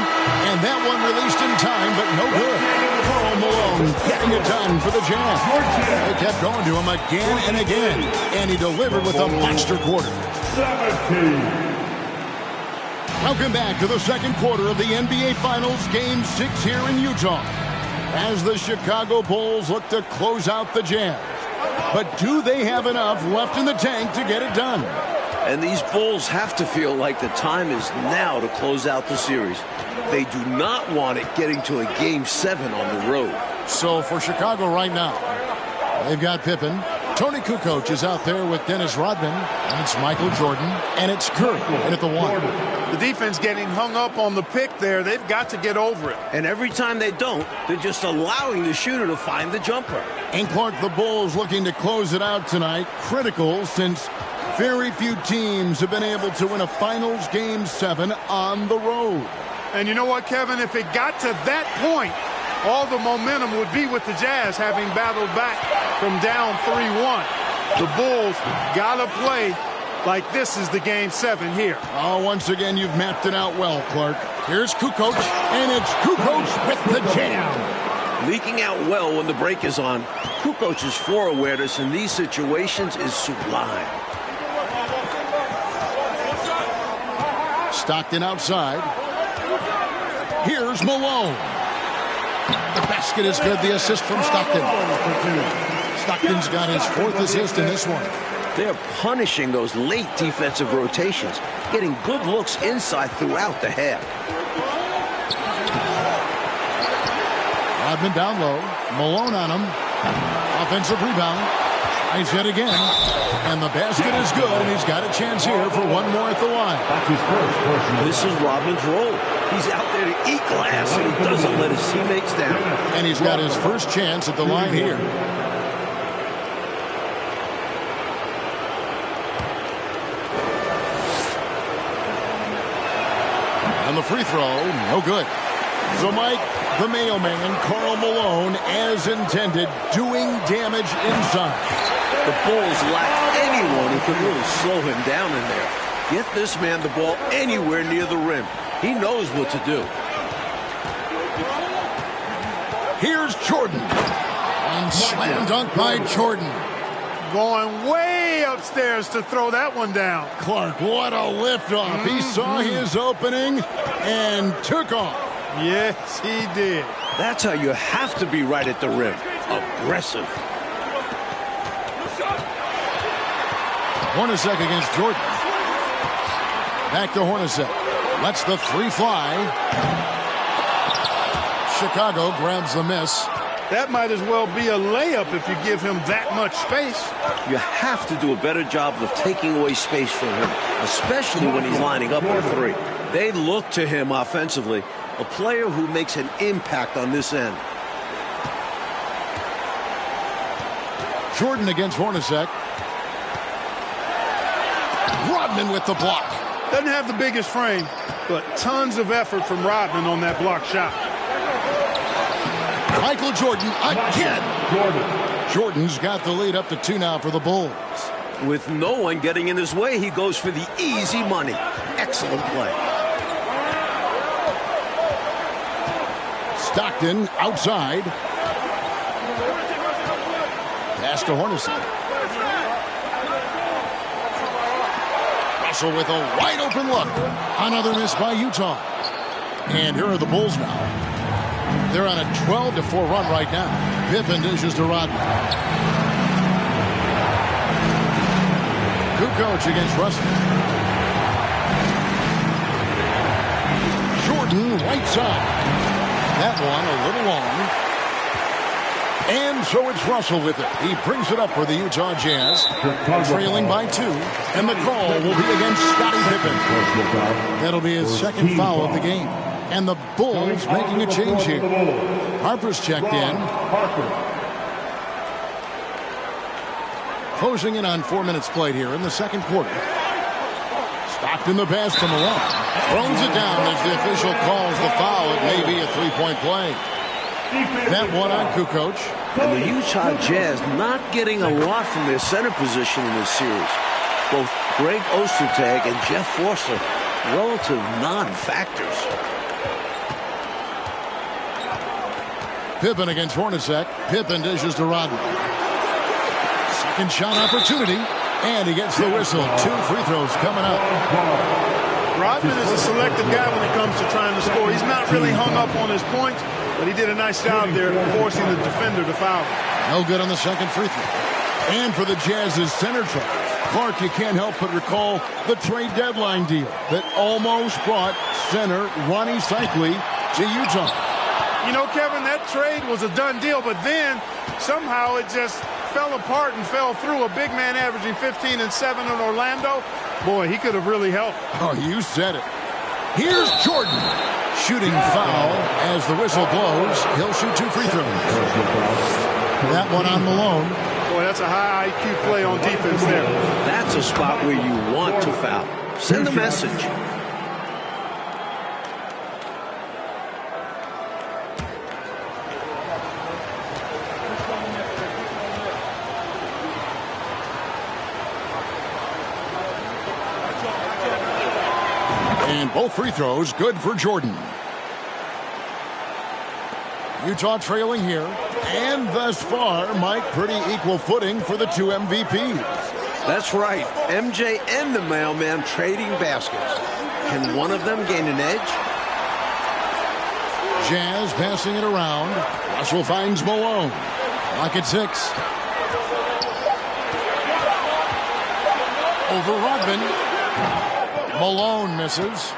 And that one released in time, but no good. Karl Malone getting it done for the Jazz. They kept going to him again and again. And he delivered with a monster quarter. 17. Welcome back to the second quarter of the NBA Finals, Game 6 here in Utah. As the Chicago Bulls look to close out the Jazz. But do they have enough left in the tank to get it done? And these Bulls have to feel like the time is now to close out the series. They do not want it getting to a Game 7 on the road. So for Chicago right now, they've got Pippen. Tony Kukoc is out there with Dennis Rodman. And it's Michael Jordan. And it's Kerr in at the 1. The defense getting hung up on the pick there. They've got to get over it. And every time they don't, they're just allowing the shooter to find the jumper. And Clark, the Bulls looking to close it out tonight. Critical since very few teams have been able to win a Finals Game 7 on the road. And you know what, Kevin? If it got to that point, all the momentum would be with the Jazz having battled back from down 3-1. The Bulls got to play like this is the Game 7 here. Oh, once again, you've mapped it out well, Clark. Here's Kukoc, and it's Kukoc with the jam. Leaking out well when the break is on. Kukoc's floor awareness in these situations is sublime. Stockton outside. Here's Malone. The basket is good. The assist from Stockton. Stockton's got his 4th assist in this one. They're punishing those late defensive rotations, getting good looks inside throughout the half. Rodman down low. Malone on him. Offensive rebound. Nice hit again. And the basket is good, and he's got a chance here for one more at the line. That's his first personal. This is Rodman's role. He's out there to eat glass, and he doesn't let his teammates down. And he's got his first chance at the line here. the free throw, no good. So, Mike, the mailman, Karl Malone, as intended, doing damage inside. The Bulls lack anyone who can really slow him down in there. Get this man the ball anywhere near the rim. He knows what to do. Here's Jordan. And slam dunk by Jordan. Going way upstairs to throw that one down. Clark, what a liftoff. He saw his opening and took off. Yes, he did. That's how you have to be right at the rim. Aggressive. Hornacek against Jordan. Back to Hornacek. Lets the three fly. Chicago grabs the miss. That might as well be a layup if you give him that much space. You have to do a better job of taking away space from him, especially when he's lining up on three. They look to him offensively, a player who makes an impact on this end. Jordan against Hornacek. Rodman with the block. Doesn't have the biggest frame, but tons of effort from Rodman on that block shot. Michael Jordan again. Jordan's got the lead up to 2 now for the Bulls. With no one getting in his way, he goes for the easy money. Excellent play. Stockton outside. Pass to Hornacek. Russell with a wide open look. Another miss by Utah. And here are the Bulls now. They're on a 12-4 run right now. Pippen dishes to Rodman. Kukoc against Russell. Jordan right side. That one a little long. And so it's Russell with it. He brings it up for the Utah Jazz. Trailing by 2. And the call will be against Scottie Pippen. That'll be his second foul of the game. And the Bulls making a change here. Harper's checked in. Closing in on 4 minutes played here in the second quarter. Stockton the pass to Malone. Throws it down as the official calls the foul. It may be a three-point play. That one on Kukoc. And the Utah Jazz not getting a lot from their center position in this series. Both Greg Ostertag and Jeff Forster, relative non-factors. Pippen against Hornacek. Pippen dishes to Rodman. Second shot opportunity. And he gets the whistle. 2 free throws coming up. Rodman is a selective guy when it comes to trying to score. He's not really hung up on his points, but he did a nice job there forcing the defender to foul. No good on the second free throw. And for the Jazz's center charge. Clark, you can't help but recall the trade deadline deal that almost brought center Ronnie Cycli to Utah. You know, Kevin, that trade was a done deal, but then somehow it just fell apart and fell through. A big man averaging 15 and 7 in Orlando. Boy, he could have really helped. Oh, you said it. Here's Jordan. Shooting foul as the whistle blows. He'll shoot 2 free throws. That one on Malone. Boy, that's a high IQ play on defense there. That's a spot where you want to foul. Send a message. And both free throws good for Jordan. Utah trailing here. And thus far, Mike, pretty equal footing for the 2 MVPs. That's right. MJ and the mailman trading baskets. Can one of them gain an edge? Jazz passing it around. Russell finds Malone. Clock at 6. Over Rodman. Malone misses.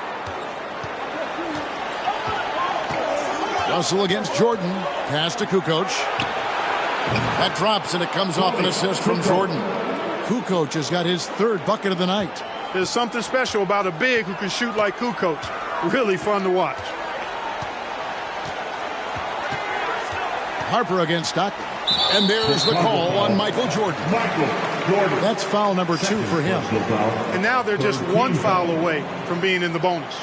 Russell against Jordan. Pass to Kukoc. That drops and it comes off an assist from Jordan. Kukoc has got his 3rd bucket of the night. There's something special about a big who can shoot like Kukoc. Really fun to watch. Harper against Stockton. And there's the call on Michael Jordan. That's foul number 2 for him. And now they're just 1 foul away from being in the bonus.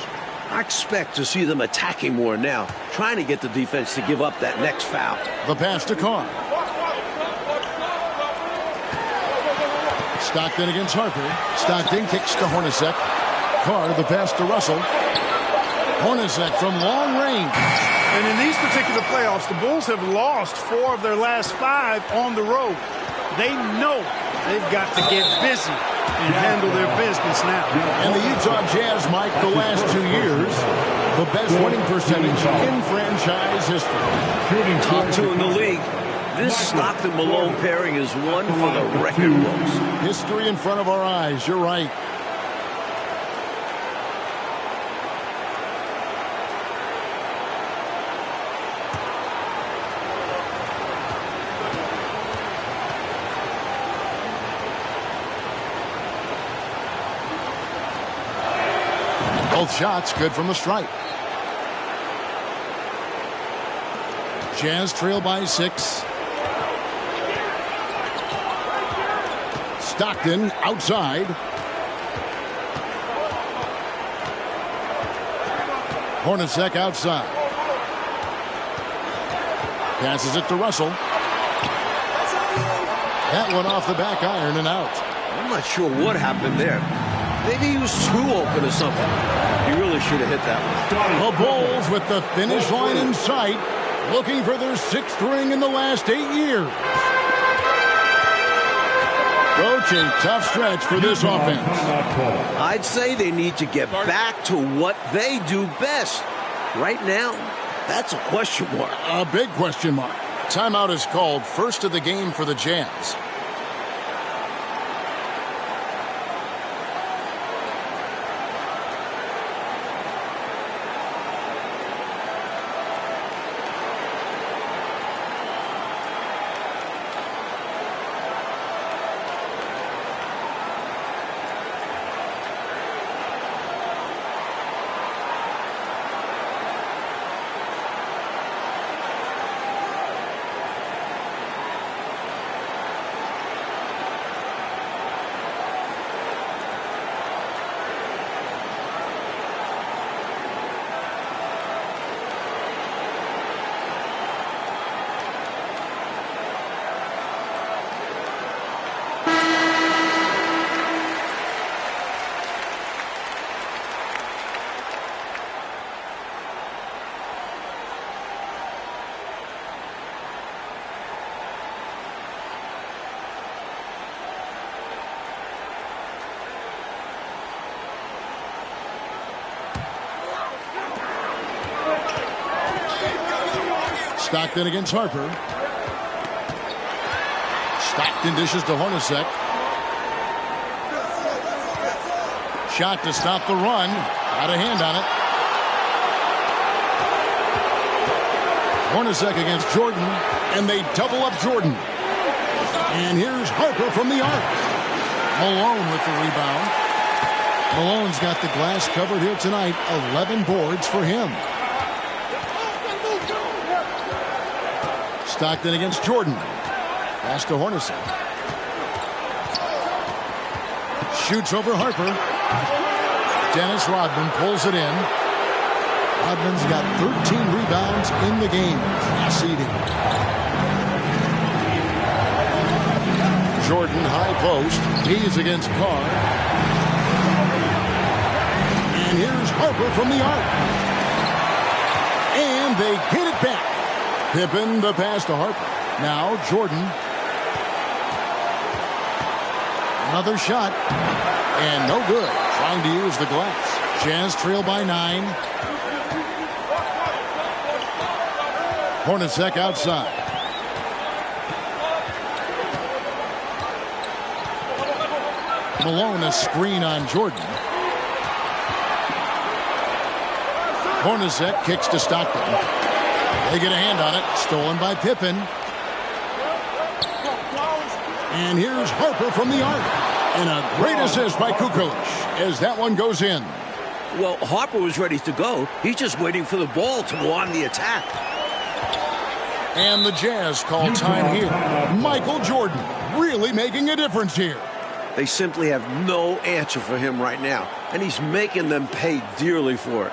I expect to see them attacking more now, trying to get the defense to give up that next foul. The pass to Carr. Stockton against Harper. Stockton kicks to Hornacek. Carr, the pass to Russell. Hornacek from long range. And in these particular playoffs, the Bulls have lost 4 of their last 5 on the road. They know they've got to get busy and handle their business now. And the Utah Jazz, Mike, the last 2 years, the best winning percentage in franchise history. Top 2 in the league. This Stockton-Malone pairing is one for the record books. History in front of our eyes. You're right. Both shots good from the stripe. Jazz trail by 6. Stockton outside. Hornacek outside. Passes it to Russell. That one off the back iron and out. I'm not sure what happened there. Maybe he was too open or something. He really should have hit that one. The Bulls with the finish line in sight, looking for their 6th ring in the last 8 years. Coach, a tough stretch for this offense. I'd say they need to get back to what they do best. Right now, that's a question mark. A big question mark. Timeout is called, first of the game for the Jazz. Stockton against Harper. Stockton dishes to Hornacek. Shot to stop the run. Out of hand on it. Hornacek against Jordan. And they double up Jordan. And here's Harper from the arc. Malone with the rebound. Malone's got the glass covered here tonight. 11 boards for him. Stockton against Jordan. Pass to Hornacek. Shoots over Harper. Dennis Rodman pulls it in. Rodman's got 13 rebounds in the game. Leading. Jordan high post. He's against Carr. And here's Harper from the arc. And they get it back. Pippen the pass to Harper. Now Jordan. Another shot. And no good. Trying to use the glass. Jazz trail by 9. Hornacek outside. Malone a screen on Jordan. Hornacek kicks to Stockton. They get a hand on it. Stolen by Pippen. And here's Harper from the arc. And a great assist by Kukoc as that one goes in. Well, Harper was ready to go. He's just waiting for the ball to go on the attack. And the Jazz call time here. Michael Jordan really making a difference here. They simply have no answer for him right now. And he's making them pay dearly for it.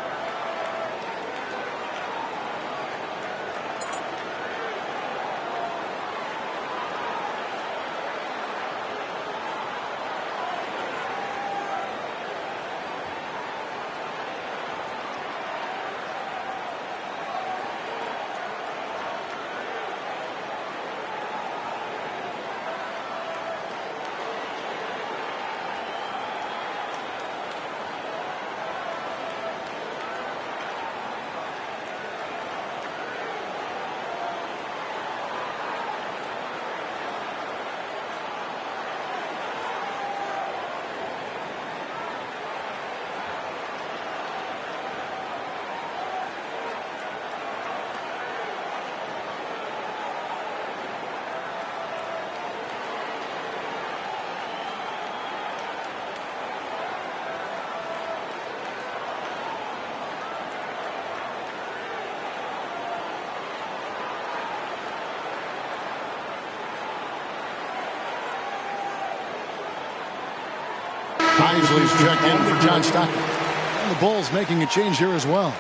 Isley's checked in for John Stockton. And the Bulls making a change here as well.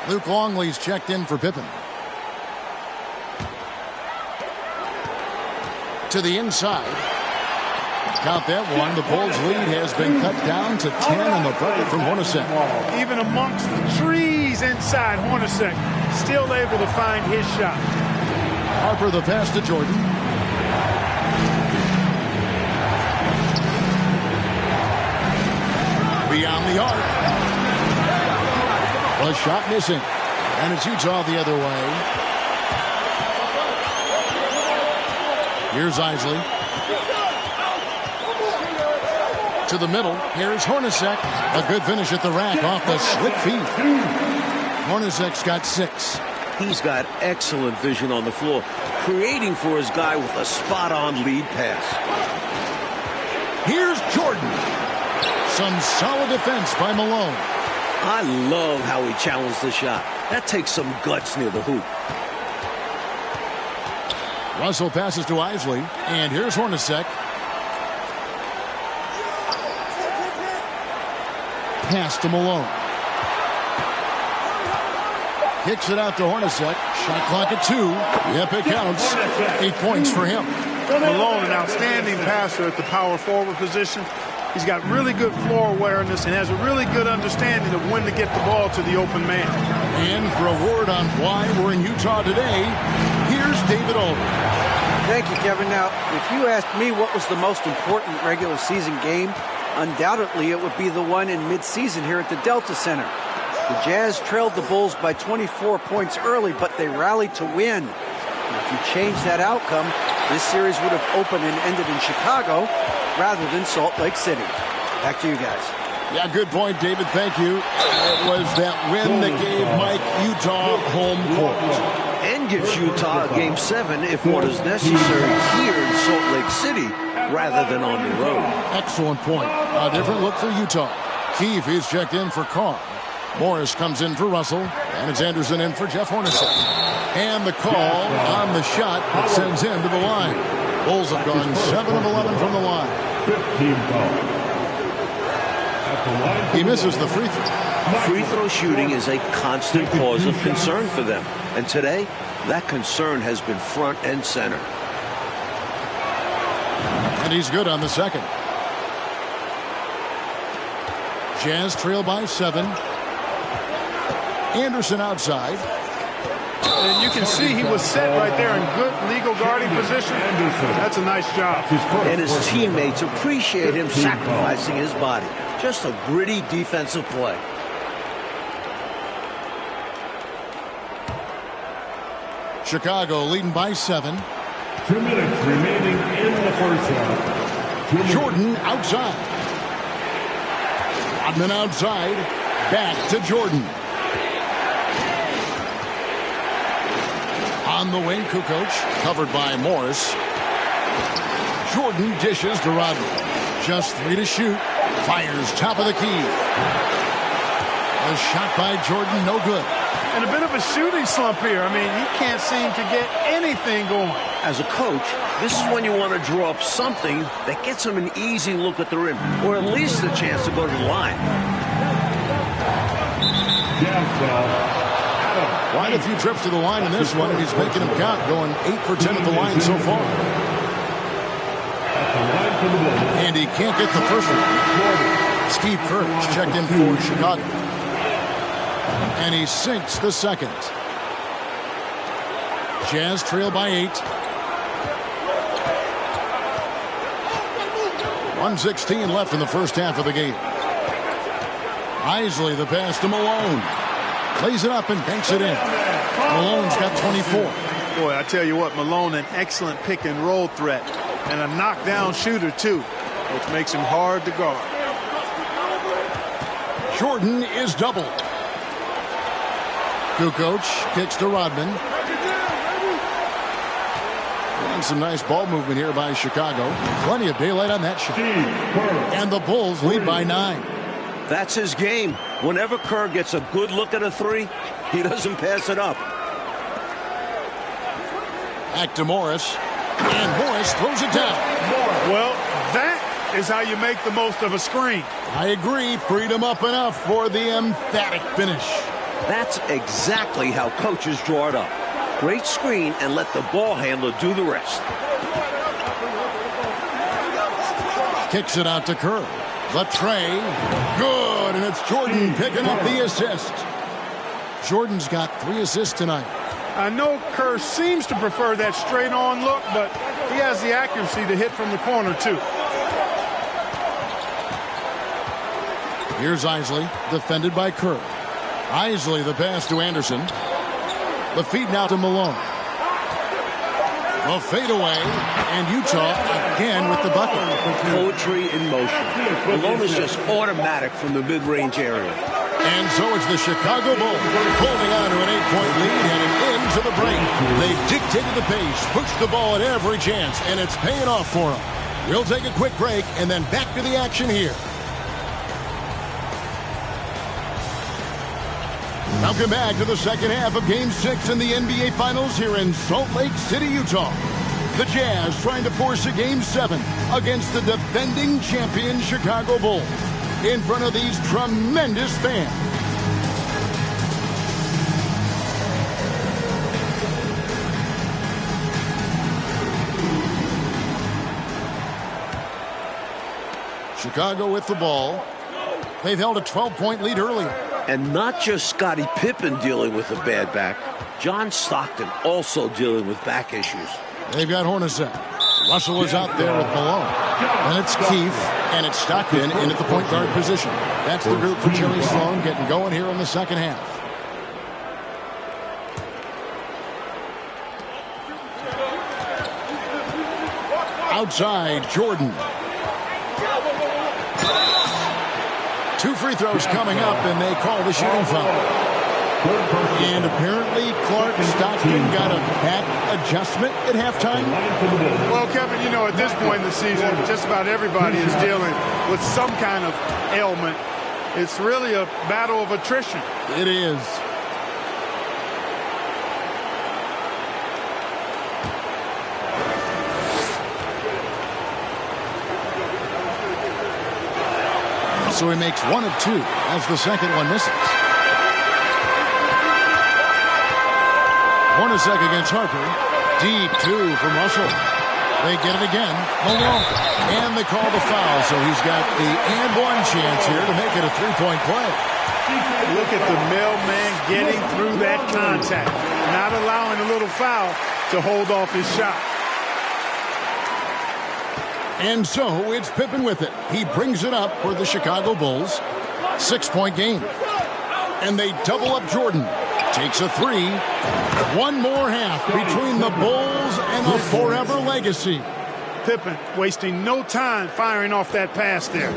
Luke Longley's checked in for Pippen. To the inside. Count that one. The Bulls lead has been cut down to 10 on the bucket from Hornacek. Even amongst the trees inside, Hornacek still able to find his shot. Harper the pass to Jordan. Beyond the arc. A shot missing. And it's Utah the other way. Here's Isley. To the middle. Here's Hornacek. A good finish at the rack off the slick feet. Hornacek's got 6. He's got excellent vision on the floor, creating for his guy with a spot-on lead pass. Here's Jordan. Some solid defense by Malone. I love how he challenged the shot. That takes some guts near the hoop. Russell passes to Isley, and here's Hornacek. Pass to Malone. Kicks it out to Hornacek. Shot clock at 2. Yep, it counts. 8 points for him. Malone, an outstanding passer at the power forward position. He's got really good floor awareness and has a really good understanding of when to get the ball to the open man. And for a word on why we're in Utah today, here's David Aldridge. Thank you, Kevin. Now, if you asked me what was the most important regular season game, undoubtedly it would be the one in mid-season here at the Delta Center. The Jazz trailed the Bulls by 24 points early, but they rallied to win. Now, if you change that outcome, this series would have opened and ended in Chicago rather than Salt Lake City. Back to you guys. Yeah, good point, David. Thank you. It was that win that gave Mike Utah home court. And gives Utah a Game 7 if what is necessary here in Salt Lake City rather than on the road. Excellent point. A different look for Utah. Keefe is checked in for Carr. Morris comes in for Russell. And it's Anderson in for Jeff Hornacek. And the call on the shot that sends him to the line. Bulls have gone 7 of 11 from the line. 15 foul. He misses the free throw. Free throw shooting is a constant cause of concern for them. And today, that concern has been front and center. And he's good on the second. Jazz trail by 7. Anderson outside. And you can see he was set right there in good legal guarding position. That's a nice job. And his teammates appreciate him sacrificing his body. Just a gritty defensive play. Chicago leading by 7. 2 minutes remaining in the first half. Jordan outside. Rodman outside. Back to Jordan. On the wing, Kukoc, covered by Morris. Jordan dishes to Rodman. Just 3 to shoot. Fires top of the key. A shot by Jordan, no good. And a bit of a shooting slump here. I mean, he can't seem to get anything going. As a coach, this is when you want to draw up something that gets him an easy look at the rim, or at least a chance to go to the line. Quite a few trips to the line in this one, and he's making them count, going 8 for 10 at the line so far. And he can't get the first one. Steve Kerr checked in for Chicago. And he sinks the second. Jazz trail by 8. 1:16 left in the first half of the game. Isley the pass to Malone. Plays it up and banks it in. Malone's got 24. Boy, I tell you what, Malone, an excellent pick and roll threat. And a knockdown shooter, too, which makes him hard to guard. Jordan is doubled. Kukoc kicks to Rodman. And some nice ball movement here by Chicago. Plenty of daylight on that shot. And the Bulls lead by 9. That's his game. Whenever Kerr gets a good look at a 3, he doesn't pass it up. Back to Morris. And Morris throws it down. Well, that is how you make the most of a screen. I agree. Freed him up enough for the emphatic finish. That's exactly how coaches draw it up. Great screen and let the ball handler do the rest. Kicks it out to Kerr. The tray. Good, and it's Jordan picking up the assist. Jordan's got 3 assists tonight. I know Kerr seems to prefer that straight-on look, but he has the accuracy to hit from the corner, too. Here's Isley, defended by Kerr. Isley, the pass to Anderson. The feed now to Malone. The fadeaway, and Utah again with the bucket. Poetry in motion. Malone is just automatic from the mid-range area. And so it's the Chicago Bulls holding on to an 8-point lead heading into the break. They've dictated the pace, pushed the ball at every chance, and it's paying off for them. We'll take a quick break and then back to the action here. Welcome back to the second half of Game 6 in the NBA Finals here in Salt Lake City, Utah. The Jazz trying to force a Game 7 against the defending champion Chicago Bulls in front of these tremendous fans. Chicago with the ball. They've held a 12-point lead earlier. And not just Scottie Pippen dealing with a bad back. John Stockton also dealing with back issues. They've got Hornacek. Russell is out there with Malone. And it's Keefe, and it's Stockton in at the point guard position. That's the group for Jerry Sloan getting going here in the second half. Outside, Jordan. 2 free throws coming up, and they call the shooting foul. And apparently Clark Stockton got a back adjustment at halftime. Well, Kevin, you know, at this point in the season, just about everybody is dealing with some kind of ailment. It's really a battle of attrition. It is. So he makes 1 of 2 as the second one misses. Hornacek against Harper. Deep 2 from Russell. They get it again. Malone. And they call the foul, so he's got the and 1 chance here to make it a 3-point play. Look at the mailman getting through that contact. Not allowing a little foul to hold off his shot. And so it's Pippen with it. He brings it up for the Chicago Bulls. 6-point game. And they double up Jordan. Takes a 3. 1 more half between the Bulls and a forever legacy. Pippen wasting no time firing off that pass there.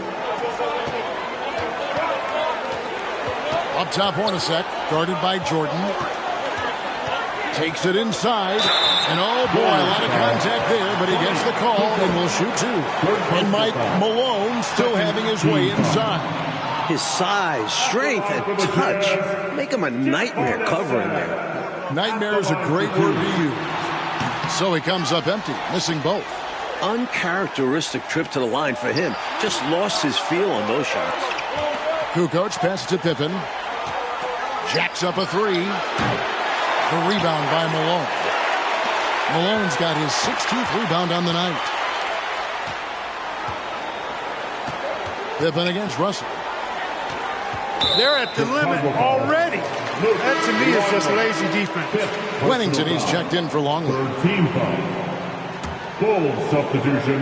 Up top, Hornacek, guarded by Jordan. Takes it inside. And oh boy, a lot of contact there, but he gets the call and will shoot 2. And Mike Malone still having his way inside. His size, strength, and touch make him a nightmare covering there. Nightmare is a great word to use. So he comes up empty, missing both. Uncharacteristic trip to the line for him. Just lost his feel on those shots. Kukoc passes to Pippen. Jacks up a 3. The rebound by Malone. Malone's got his 16th rebound on the night. Pippen against Russell. They're at the limit already. That, to me, is just lazy defense. Wennington, he's checked in for Longley. Team foul. Bull substitution.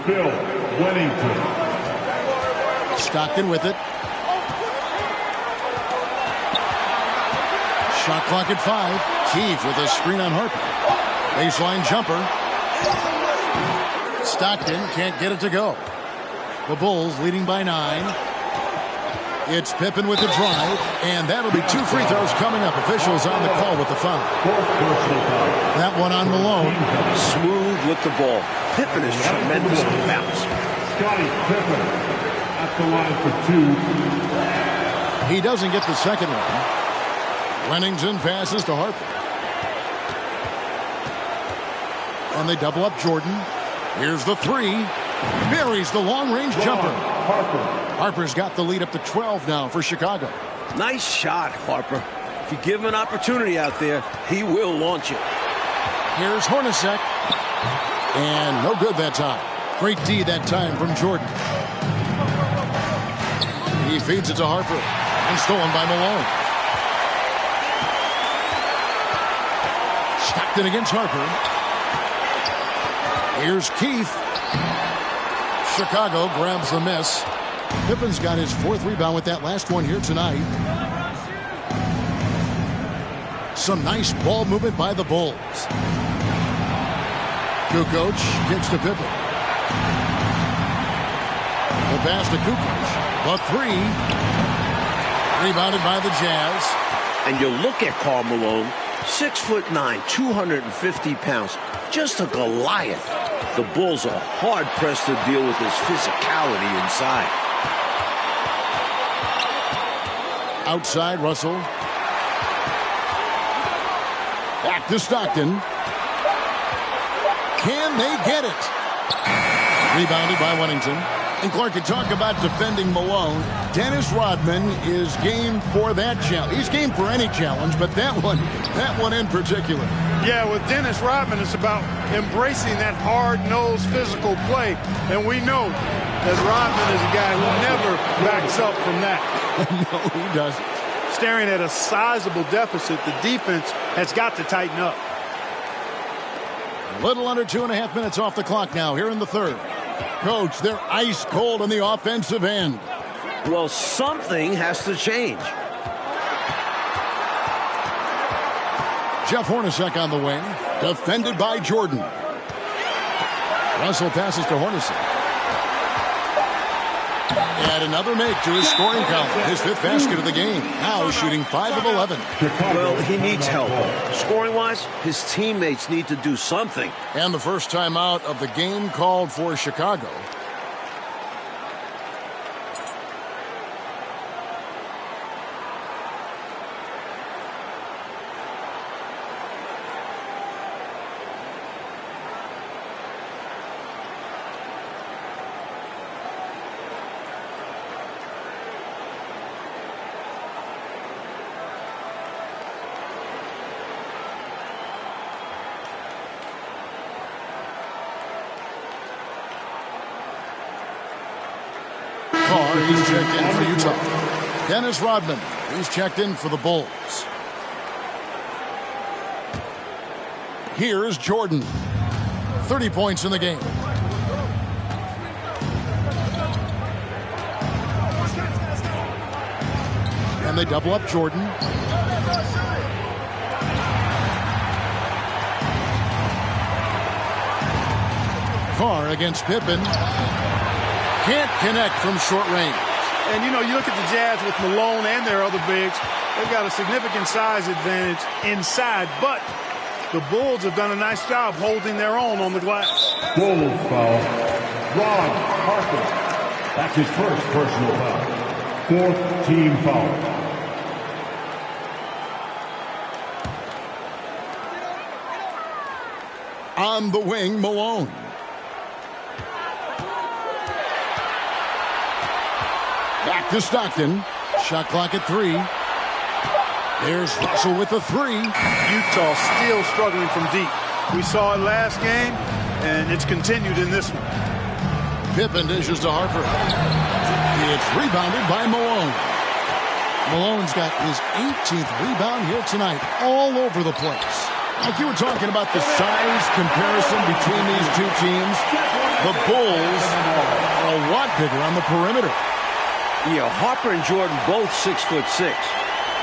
Bill Wennington. Stockton with it. Shot clock at 5. Keefe with a screen on Harper. Baseline jumper. Stockton can't get it to go. The Bulls leading by 9. It's Pippen with the drive, and that'll be 2 free throws coming up. Officials on the call with the foul. That one on Malone. Smooth with the ball. Pippen is tremendous to bounce. Scottie Pippen at the line for 2. He doesn't get the second one. Wennington passes to Harper. And they double up Jordan. Here's the 3. Buries the long-range jumper. Harper's got the lead up to 12 now for Chicago. Nice shot, Harper. If you give him an opportunity out there, he will launch it. Here's Hornacek. And no good that time. Great D that time from Jordan. He feeds it to Harper. And stolen by Malone. Stockton against Harper. Here's Keith. Chicago grabs the miss. Pippen's got his 4th rebound with that last one here tonight. Some nice ball movement by the Bulls. Kukoc gets to Pippen. The pass to Kukoc. The 3. Rebounded by the Jazz. And you look at Karl Malone, 6'9", 250 pounds. Just a Goliath. The Bulls are hard-pressed to deal with his physicality inside. Outside, Russell. Back to Stockton. Can they get it? Rebounded by Wennington. And Clark, can talk about defending Malone. Dennis Rodman is game for that challenge. He's game for any challenge, but that one in particular. Yeah, with Dennis Rodman, it's about embracing that hard-nosed physical play. And we know that Rodman is a guy who never backs up from that. No, he doesn't. Staring at a sizable deficit, the defense has got to tighten up. A little under 2.5 minutes off the clock now here in the 3rd. Coach, they're ice cold on the offensive end. Well, something has to change. Jeff Hornacek on the wing, defended by Jordan. Russell passes to Hornacek. And another make to his scoring column. His 5th basket of the game. Now shooting 5 of 11. Well, he needs help. Scoring-wise, his teammates need to do something. And the first timeout of the game called for Chicago. He's checked in for Utah. Dennis Rodman, he's checked in for the Bulls. Here's Jordan. 30 points in the game. And they double up Jordan. Carr against Pippen. Can't connect from short range. And, you know, you look at the Jazz with Malone and their other bigs. They've got a significant size advantage inside, but the Bulls have done a nice job holding their own on the glass. Bulls foul. Ron Harper. That's his first personal foul. 4th team foul. On the wing, Malone. Back to Stockton. Shot clock at 3. There's Russell with the 3. Utah still struggling from deep. We saw it last game, and it's continued in this one. Pippen dishes to Harper. It's rebounded by Malone. Malone's got his 18th rebound here tonight, all over the place. Like you were talking about the size comparison between these two teams, the Bulls are a lot bigger on the perimeter. Yeah, Harper and Jordan both 6'6".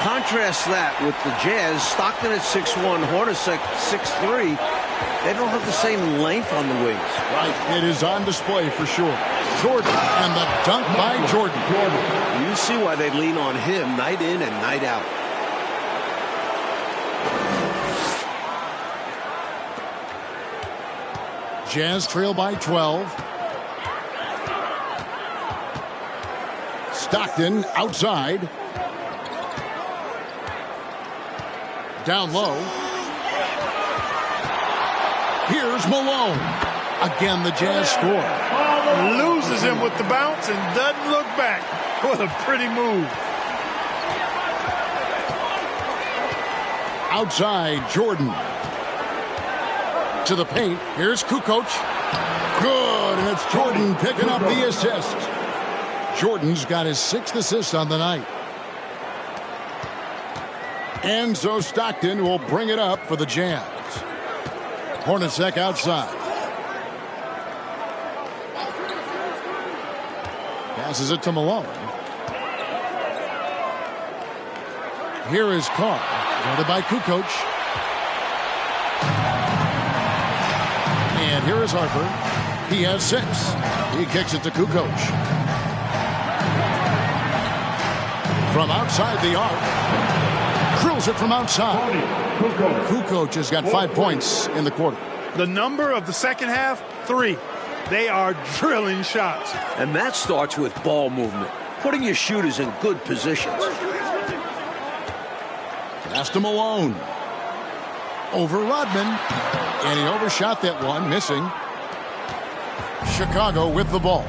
Contrast that with the Jazz, Stockton at 6'1", Hornacek 6'3". They don't have the same length on the wings. Right, it is on display for sure. Jordan and the dunk by Jordan. You see why they lean on him night in and night out. Jazz trail by 12. Stockton outside. Down low. Here's Malone. Again, the Jazz score. Loses him with the bounce and doesn't look back. What a pretty move. Outside, Jordan. To the paint. Here's Kukoc. Good, and it's Jordan picking up the assist. Jordan's got his 6th assist on the night. And so Stockton will bring it up for the Jazz. Hornacek outside. Passes it to Malone. Here is Carr, guarded by Kukoc. And here is Harper. He has 6. He kicks it to Kukoc. From outside the arc. Drills it from outside. Kukoc has got 5 points in the quarter. The number of the second half, 3. They are drilling shots. And that starts with ball movement, putting your shooters in good positions. Pass to Malone. Over Rodman. And he overshot that one, missing. Chicago with the ball.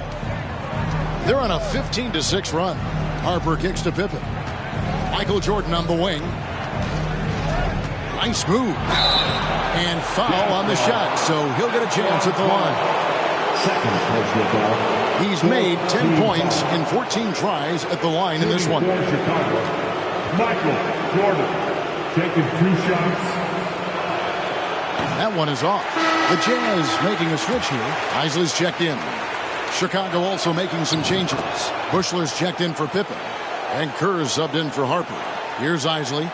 They're on a 15-6 run. Harper kicks to Pippen. Michael Jordan on the wing. Nice move. And foul on the shot, so he'll get a chance at the line. He's made 10 points in 14 tries at the line in this one. Michael Jordan taking 2 shots. That one is off. The Jazz making a switch here. Isley's checked in. Chicago also making some changes. Bushler's checked in for Pippen. And Kerr's subbed in for Harper. Here's Isley.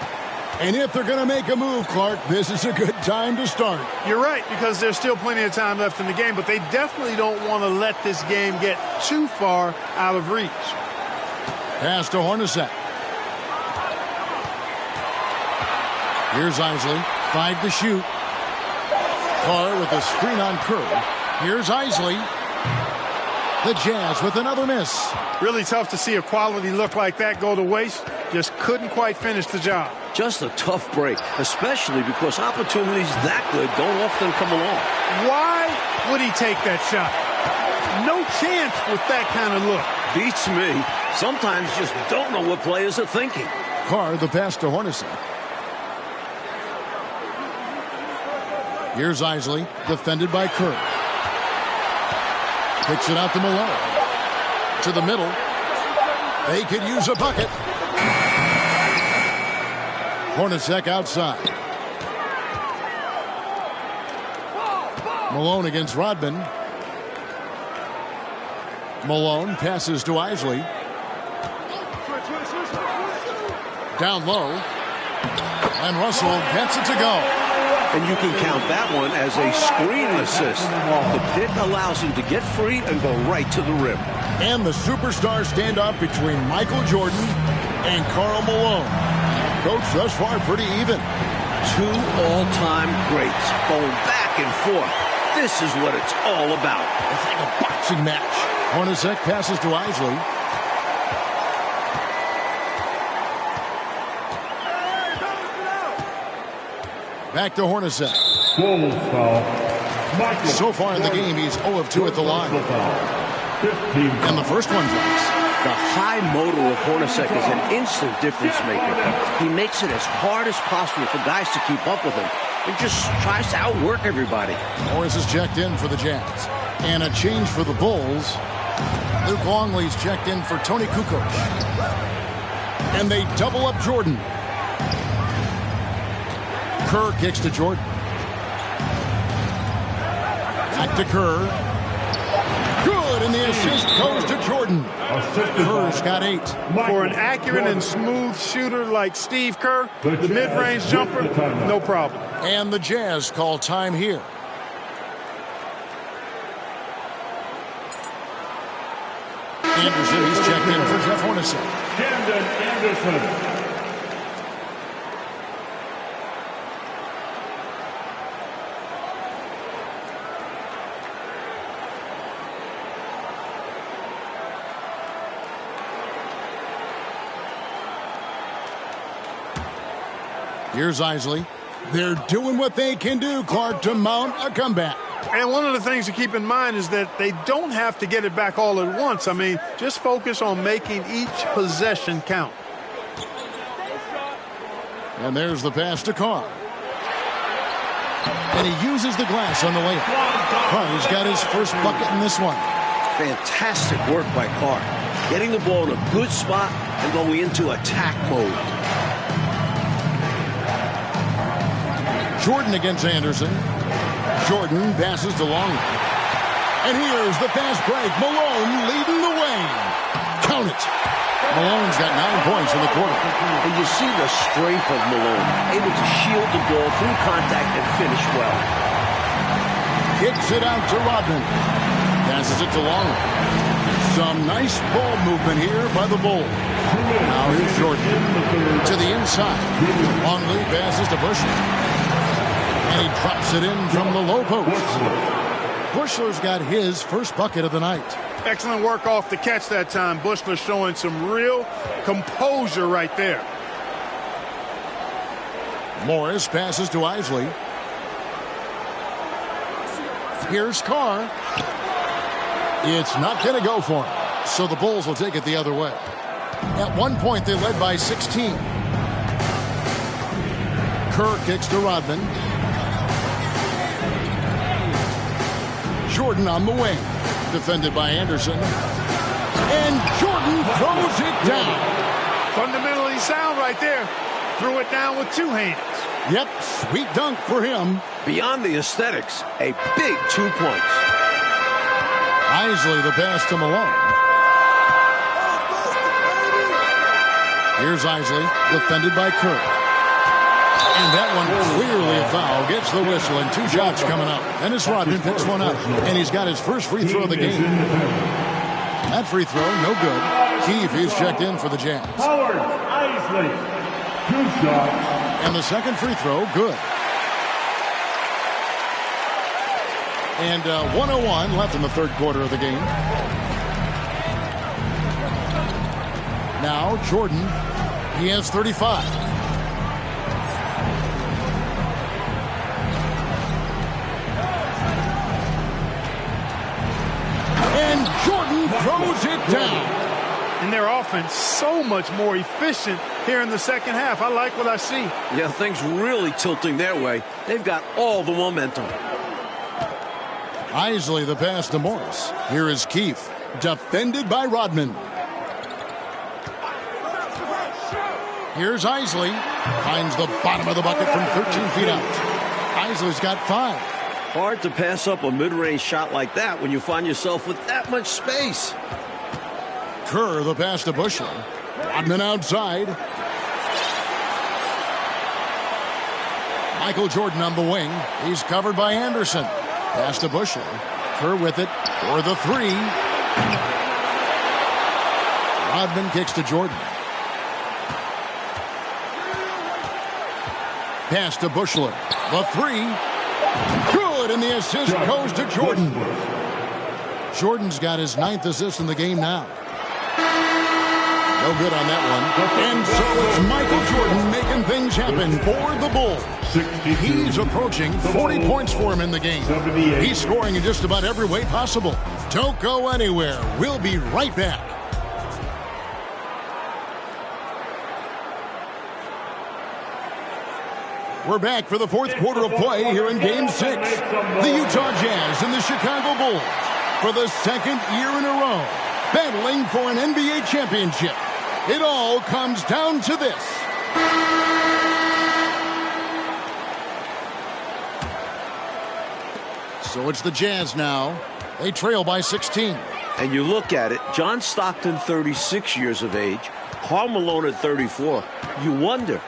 And if they're going to make a move, Clark, this is a good time to start. You're right, because there's still plenty of time left in the game, but they definitely don't want to let this game get too far out of reach. Pass to Hornacek. Here's Isley. 5 to shoot. Carr with a screen on Kerr. Here's Isley. The Jazz with another miss. Really tough to see a quality look like that go to waste. Just couldn't quite finish the job. Just a tough break, especially because opportunities that good don't often come along. Why would he take that shot? No chance with that kind of look. Beats me. Sometimes just don't know what players are thinking. Carr, the pass to Hornacek. Here's Isley, defended by Kerr. Kicks it out to Malone. To the middle. They could use a bucket. Hornacek outside. Malone against Rodman. Malone passes to Isley. Down low. And Russell gets it to go. And you can count that one as a screen assist. The pick allows him to get free and go right to the rim. And the superstar standoff between Michael Jordan and Karl Malone. Coach, thus far pretty even. 2 all-time greats going back and forth. This is what it's all about. It's like a boxing match. Hornacek passes to Isley. Back to Hornacek. Bulls foul. Michael So far in the game, he's 0 of 2 at the line. 15. And the first one drops. The high motor of Hornacek is an instant difference maker. He makes it as hard as possible for guys to keep up with him and just tries to outwork everybody. Morris is checked in for the Jazz. And a change for the Bulls. Luke Longley's checked in for Tony Kukoc. And they double up Jordan. Kerr kicks to Jordan. Back to Kerr. Good, and the assist goes to Jordan. Kerr's got 8. For an accurate and smooth shooter like Steve Kerr, the mid-range jumper, no problem. And the Jazz call time here. Anderson, he's checked in for Jeff Hornacek. Camden Anderson. Here's Isley. They're doing what they can do, Clark, to mount a comeback. And one of the things to keep in mind is that they don't have to get it back all at once. I mean, just focus on making each possession count. And there's the pass to Carr. And he uses the glass on the layup. Carr's got his first bucket in this one. Fantastic work by Carr. Getting the ball in a good spot and going into attack mode. Jordan against Anderson. Jordan passes to Longley. And here's the fast break. Malone leading the way. Count it. Malone's got 9 points in the quarter. And you see the strength of Malone, able to shield the ball through contact and finish well. Kicks it out to Rodman. Passes it to Longley. Some nice ball movement here by the Bulls. Now here's Jordan to the inside. Longley passes to Bushler. And he drops it in from the low post. Bushler's got his first bucket of the night. Excellent work off the catch that time. Bushler showing some real composure right there. Morris passes to Isley. Here's Carr. It's not going to go for him. So the Bulls will take it the other way. At one point, they led by 16. Kerr kicks to Rodman. Jordan on the wing. Defended by Anderson. And Jordan throws it down. Fundamentally sound right there. Threw it down with 2 hands. Yep, sweet dunk for him. Beyond the aesthetics, a big 2 points. Isley the pass to Malone. Here's Isley, defended by Kerr. And that one clearly a foul. Gets the whistle and 2 shots coming up. And as Rodman picks one up. And he's got his first free throw of the game. That free throw, no good. Keefe is checked in for the Jazz. Howard Isley, 2 shots. And the second free throw, good. And 1:01 left in the third quarter of the game. Now Jordan, he has 35. And Jordan throws it down. And their offense so much more efficient here in the second half. I like what I see. Yeah, things really tilting their way. They've got all the momentum. Isley the pass to Morris. Here is Keefe, defended by Rodman. Here's Isley. Finds the bottom of the bucket from 13 feet out. Isley's got 5. Hard to pass up a mid-range shot like that when you find yourself with that much space. Kerr the pass to Bushler. Rodman outside. Michael Jordan on the wing. He's covered by Anderson. Pass to Bushler. Kerr with it for the 3. Rodman kicks to Jordan. Pass to Bushler. The 3. Good, and the assist goes to Jordan. Jordan's got his 9th assist in the game now. No good on that one. And so it's Michael Jordan making things happen for the Bulls. He's approaching 40 points for him in the game. He's scoring in just about every way possible. Don't go anywhere. We'll be right back. We're back for the fourth quarter of play here in Game 6. The Utah Jazz and the Chicago Bulls, for the second year in a row, battling for an NBA championship. It all comes down to this. So it's the Jazz now. They trail by 16. And you look at it, John Stockton, 36 years of age, Karl Malone at 34. You wonder,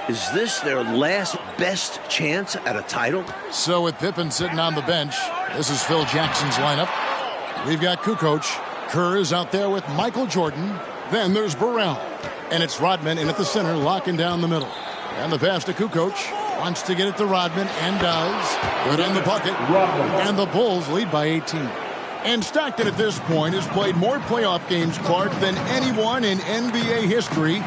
is this their last best chance at a title? So with Pippen sitting on the bench, this is Phil Jackson's lineup. We've got Kukoc. Kerr is out there with Michael Jordan. Then there's Burrell. And it's Rodman in at the center, locking down the middle. And the pass to Kukoc. Wants to get it to Rodman, and does. Good on the bucket. And the Bulls lead by 18. And Stockton at this point has played more playoff games, Clark, than anyone in NBA history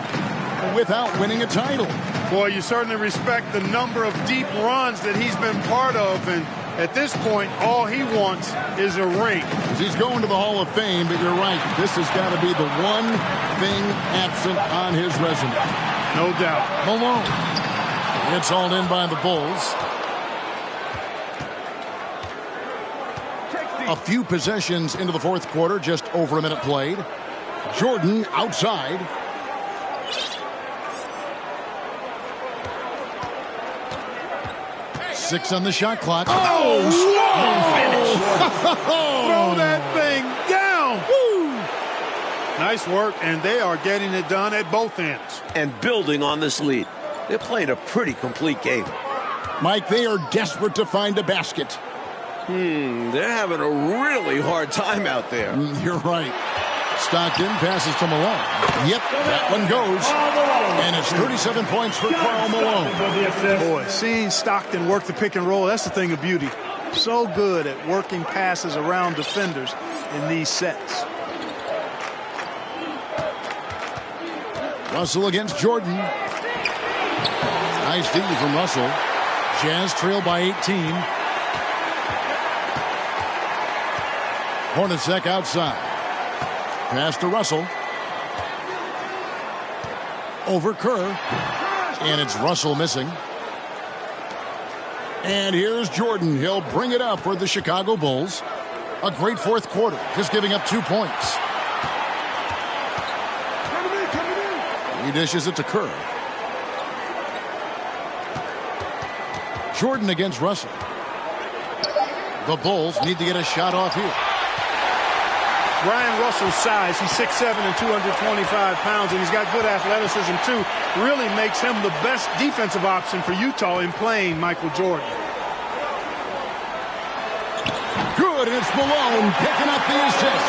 without winning a title. Boy, you certainly respect the number of deep runs that he's been part of, and At this point, all he wants is a ring. He's going to the Hall of Fame, but you're right. This has got to be the one thing absent on his resume. No doubt. Malone. It's hauled in by the Bulls. A few possessions into the fourth quarter, just over a minute played. Jordan outside. Six on the shot clock. Oh, throw that thing down. Woo. Nice work, and they are getting it done at both ends. And building on this lead. They played a pretty complete game. Mike, they are desperate to find a basket. They're having a really hard time out there. You're right. Stockton passes to Malone. Yep, that one goes. And it's 37 points for Karl Malone. Boy, seeing Stockton work the pick and roll, that's the thing of beauty. So good at working passes around defenders in these sets. Russell against Jordan. Nice D from Russell. Jazz trail by 18. Hornacek outside. Pass to Russell. Over Kerr. And it's Russell missing. And here's Jordan. He'll bring it up for the Chicago Bulls. A great fourth quarter, just giving up 2 points. He dishes it to Kerr. Jordan against Russell. The Bulls need to get a shot off here. Brian Russell's size, he's 6'7" and 225 pounds, and he's got good athleticism too. Really makes him the best defensive option for Utah in playing Michael Jordan. Good, and it's Malone picking up the assist.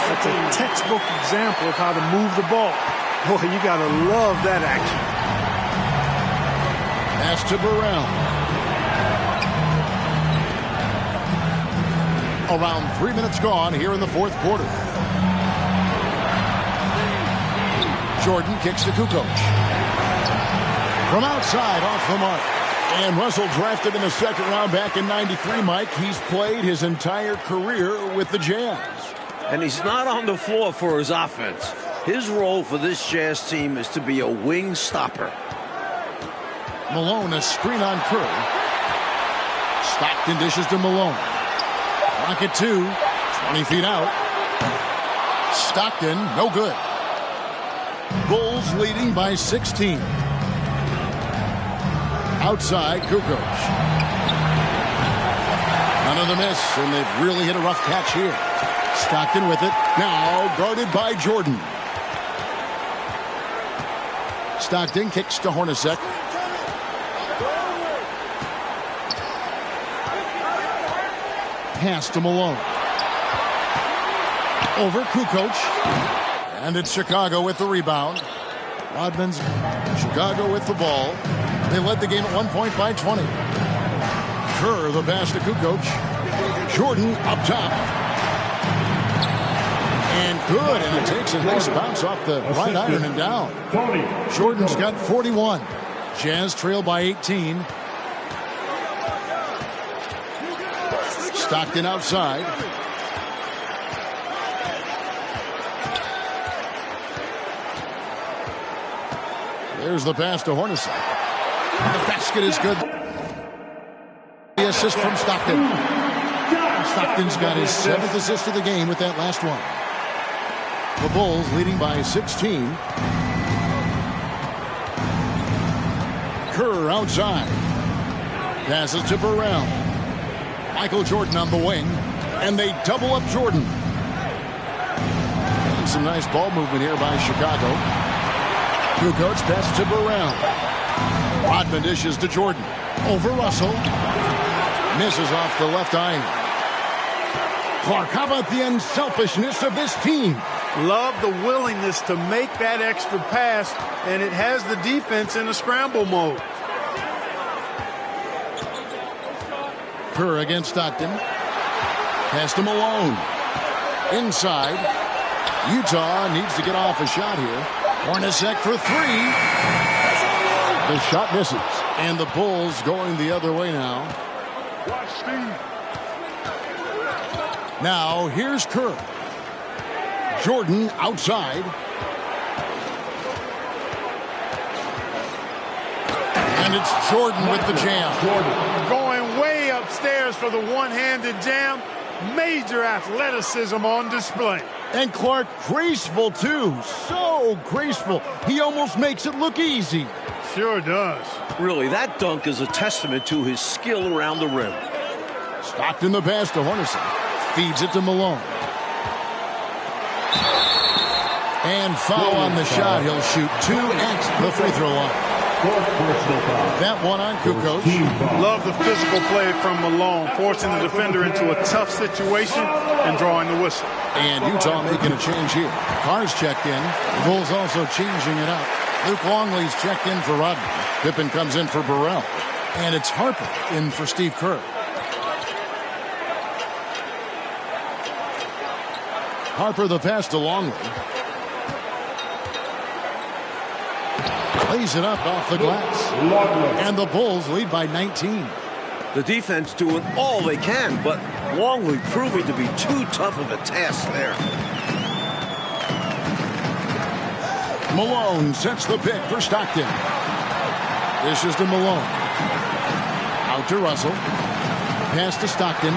That's a textbook example of how to move the ball. Boy, you gotta love that action. Pass to Burrell. Around 3 minutes gone here in the fourth quarter. Jordan kicks to Kukoc. From outside, off the mark. And Russell drafted in the second round back in '93, Mike. He's played his entire career with the Jazz. And he's not on the floor for his offense. His role for this Jazz team is to be a wing stopper. Malone, a screen on Kerr. Stockton dishes to Malone. Clock at 2, 20 feet out. Stockton, no good. Bulls leading by 16. Outside, Kukoc. Another miss, and they've really hit a rough patch here. Stockton with it, now guarded by Jordan. Stockton kicks to Hornacek. Pass to Malone. Over Kukoc. And it's Chicago with the rebound. Rodman's Chicago with the ball. They led the game at 1 point by 20. Kerr, the pass to Kukoc. Jordan up top. And good, and it takes a nice bounce off the right iron and down. Jordan's got 41. Jazz trail by 18. Stockton outside. There's the pass to Hornacek. The basket is good. The assist from Stockton. Stockton's got his 7th assist of the game with that last one. The Bulls leading by 16. Kerr outside. Passes to Burrell. Michael Jordan on the wing. And they double up Jordan. And some nice ball movement here by Chicago. Kukoc pass to Burrell. Rodman dishes to Jordan. Over Russell. Misses off the left iron. Clark, how about the unselfishness of this team? Love the willingness to make that extra pass, and it has the defense in a scramble mode. Kerr against Stockton. Pass to Malone. Inside. Utah needs to get off a shot here. Hornacek for 3. The shot misses. And the Bulls going the other way now. Watch Steve. Now, here's Kerr. Jordan outside. And it's Jordan with the jam. Going way upstairs for the one-handed jam. Major athleticism on display. And Clark graceful, too. So graceful. He almost makes it look easy. Sure does. Really, that dunk is a testament to his skill around the rim. Stockton the pass to Hornacek. Feeds it to Malone. And foul on the shot. He'll shoot 2 at the free throw line. That one on Kukoc. Love the physical play from Malone, forcing the defender into a tough situation and drawing the whistle. And Utah making a change here. Carr's checked in. The Bulls also changing it up. Luke Longley's checked in for Rodman. Pippen comes in for Burrell. And it's Harper in for Steve Kerr. Harper the pass to Longley. Lays it up off the glass. And the Bulls lead by 19. The defense doing all they can, but Longley proving to be too tough of a task there. Malone sets the pick for Stockton. This is to Malone. Out to Russell. Pass to Stockton.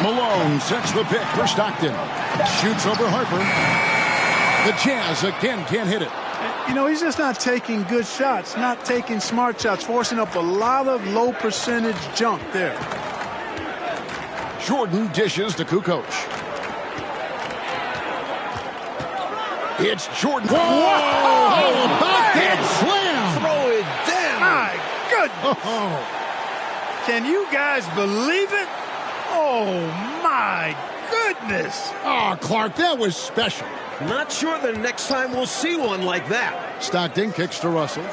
Malone sets the pick for Stockton. Shoots over Harper. The Jazz again can't hit it. You know, he's just not taking good shots, not taking smart shots, forcing up a lot of low percentage junk there. Jordan dishes to Kukoc. It's Jordan. Whoa! How about that slam? Throw it down. My goodness. Can you guys believe it? Oh, my goodness. Oh, Clark, that was special. Not sure the next time we'll see one like that. Stockton kicks to Russell.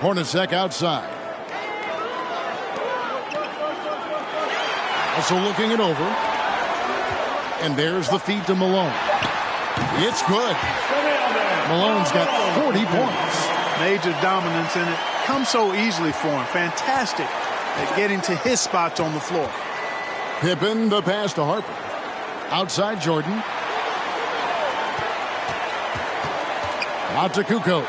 Hornacek outside. Russell looking it over. And there's the feed to Malone. It's good. Malone's got 40 points. Major dominance in it. Comes so easily for him. Fantastic at getting to his spots on the floor. Pippen the pass to Harper. Outside Jordan. Out to Kukoc.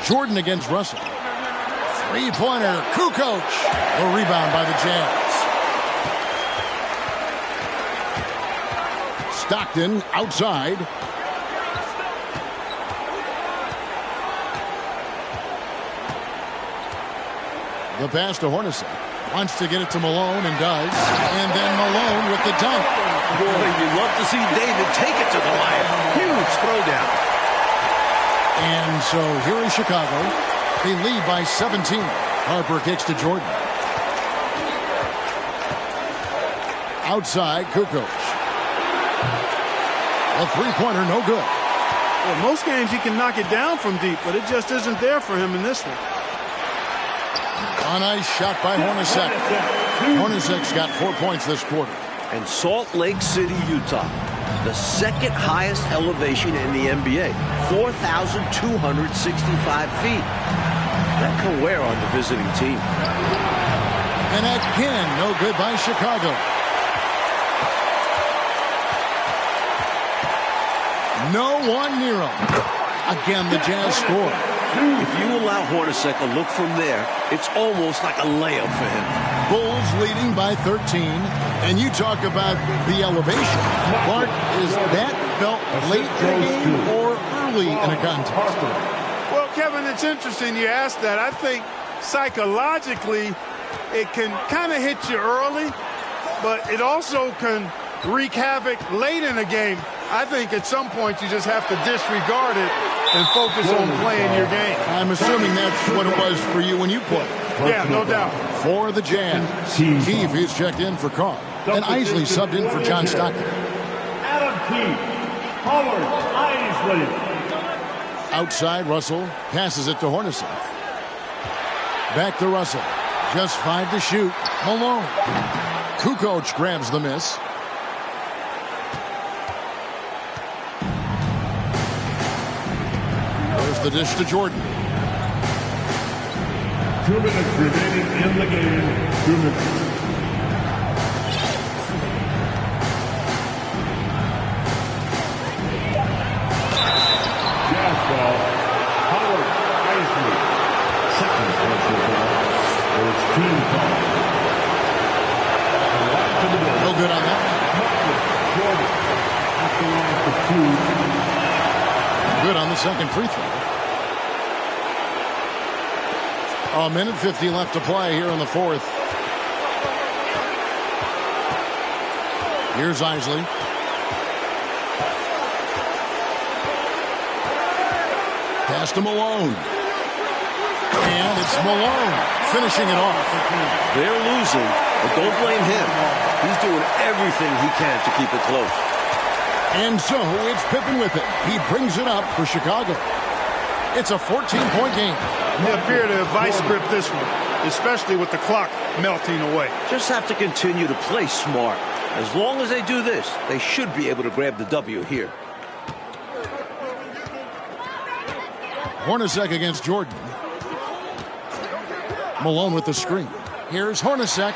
Jordan against Russell. Three-pointer. Kukoc. A rebound by the Jazz. Stockton outside. The pass to Hornacek. Wants to get it to Malone and does. And then Malone with the dunk. Boy, you'd love to see David take it to the line. Huge throwdown. And so here is Chicago. They lead by 17. Harper kicks to Jordan. Outside, Kukoc. A three-pointer, no good. Well, most games he can knock it down from deep, but it just isn't there for him in this one. A nice shot by Hornacek. Hornacek's got 4 points this quarter. And Salt Lake City, Utah, the second highest elevation in the NBA, 4,265 feet. That can wear on the visiting team. And again, no good by Chicago. No one near him. Again, the Jazz score. If you allow Hornacek a look from there, it's almost like a layup for him. Bulls leading by 13. And you talk about the elevation. Clark, is that felt late in the game or early in a contest? Well, Kevin, it's interesting you asked that. I think psychologically it can kind of hit you early, but it also can wreak havoc late in a game. I think at some point you just have to disregard it and focus on playing your game. I'm assuming that's what it was for you when you played. Yeah, no doubt. For the Jazz, Keefe is checked in for Carr. And Isley subbed in for John Stockton. Adam Keefe, Howard Isley. Outside, Russell passes it to Hornacek. Back to Russell. Just 5 to shoot. Malone. Kukoc grabs the miss. the dish to Jordan. 2 minutes remaining in the game. 2 minutes. Howard Isley. Second personal foul for his team foul. No good on that. Jordan at the line for 2. Good on the second free throw. A minute 50 left to play here in the fourth. Here's Isley. Pass to Malone. And it's Malone finishing it off. They're losing, but don't blame him. He's doing everything he can to keep it close. And so it's Pippen with it. He brings it up for Chicago. It's a 14-point game. They appear to have vice grip this one, especially with the clock melting away. Just have to continue to play smart. As long as they do this, they should be able to grab the W here. Hornacek against Jordan. Malone with the screen. Here's Hornacek.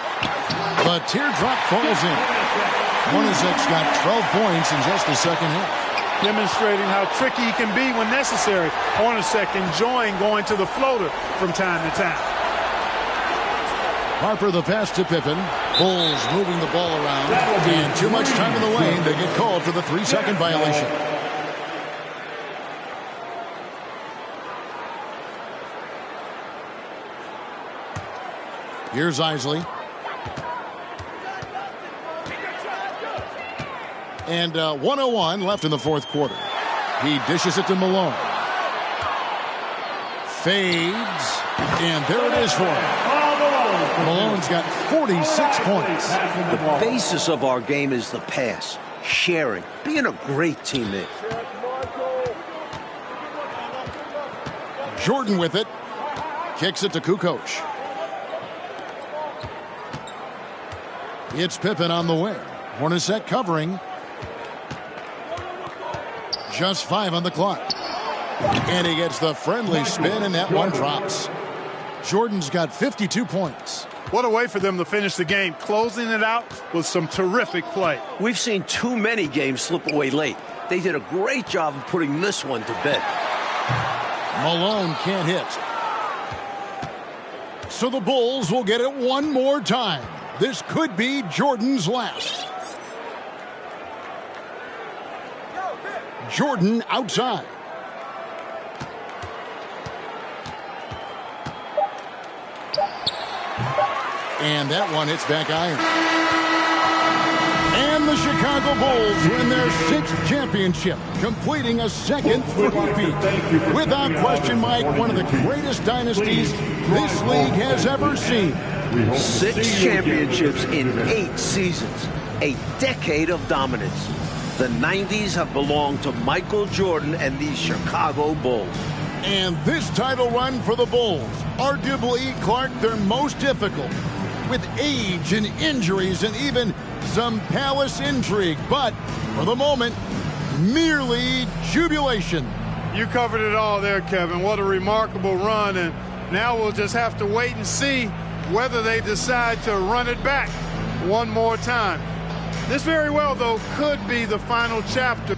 The teardrop falls in. Hornacek's got 12 points in just the second half. Demonstrating how tricky he can be when necessary. Hornacek enjoying going to the floater from time to time. Harper the pass to Pippen. Bulls moving the ball around. And too much time in the lane. They get called for the 3-second violation. Here's Isley. And 1:01 left in the fourth quarter. He dishes it to Malone. Fades. And there it is for him. Malone's got 46 points. The basis of our game is the pass, sharing, being a great teammate. Jordan with it. Kicks it to Kukoc. It's Pippen on the wing. Hornacek covering. Just 5 on the clock. And he gets the friendly spin, and that one drops. Jordan's got 52 points. What a way for them to finish the game, closing it out with some terrific play. We've seen too many games slip away late. They did a great job of putting this one to bed. Malone can't hit. So the Bulls will get it one more time. This could be Jordan's last. Jordan outside. And that one hits back iron. And the Chicago Bulls win their 6th championship, completing a second three-peat. Without question, Mike, one of the greatest dynasties this league has ever seen. 6 championships in 8 seasons. A decade of dominance. The 90s have belonged to Michael Jordan and the Chicago Bulls. And this title run for the Bulls, arguably, Clark, their most difficult, with age and injuries and even some palace intrigue. But for the moment, merely jubilation. You covered it all there, Kevin. What a remarkable run. And now we'll just have to wait and see whether they decide to run it back one more time. This very well, though, could be the final chapter.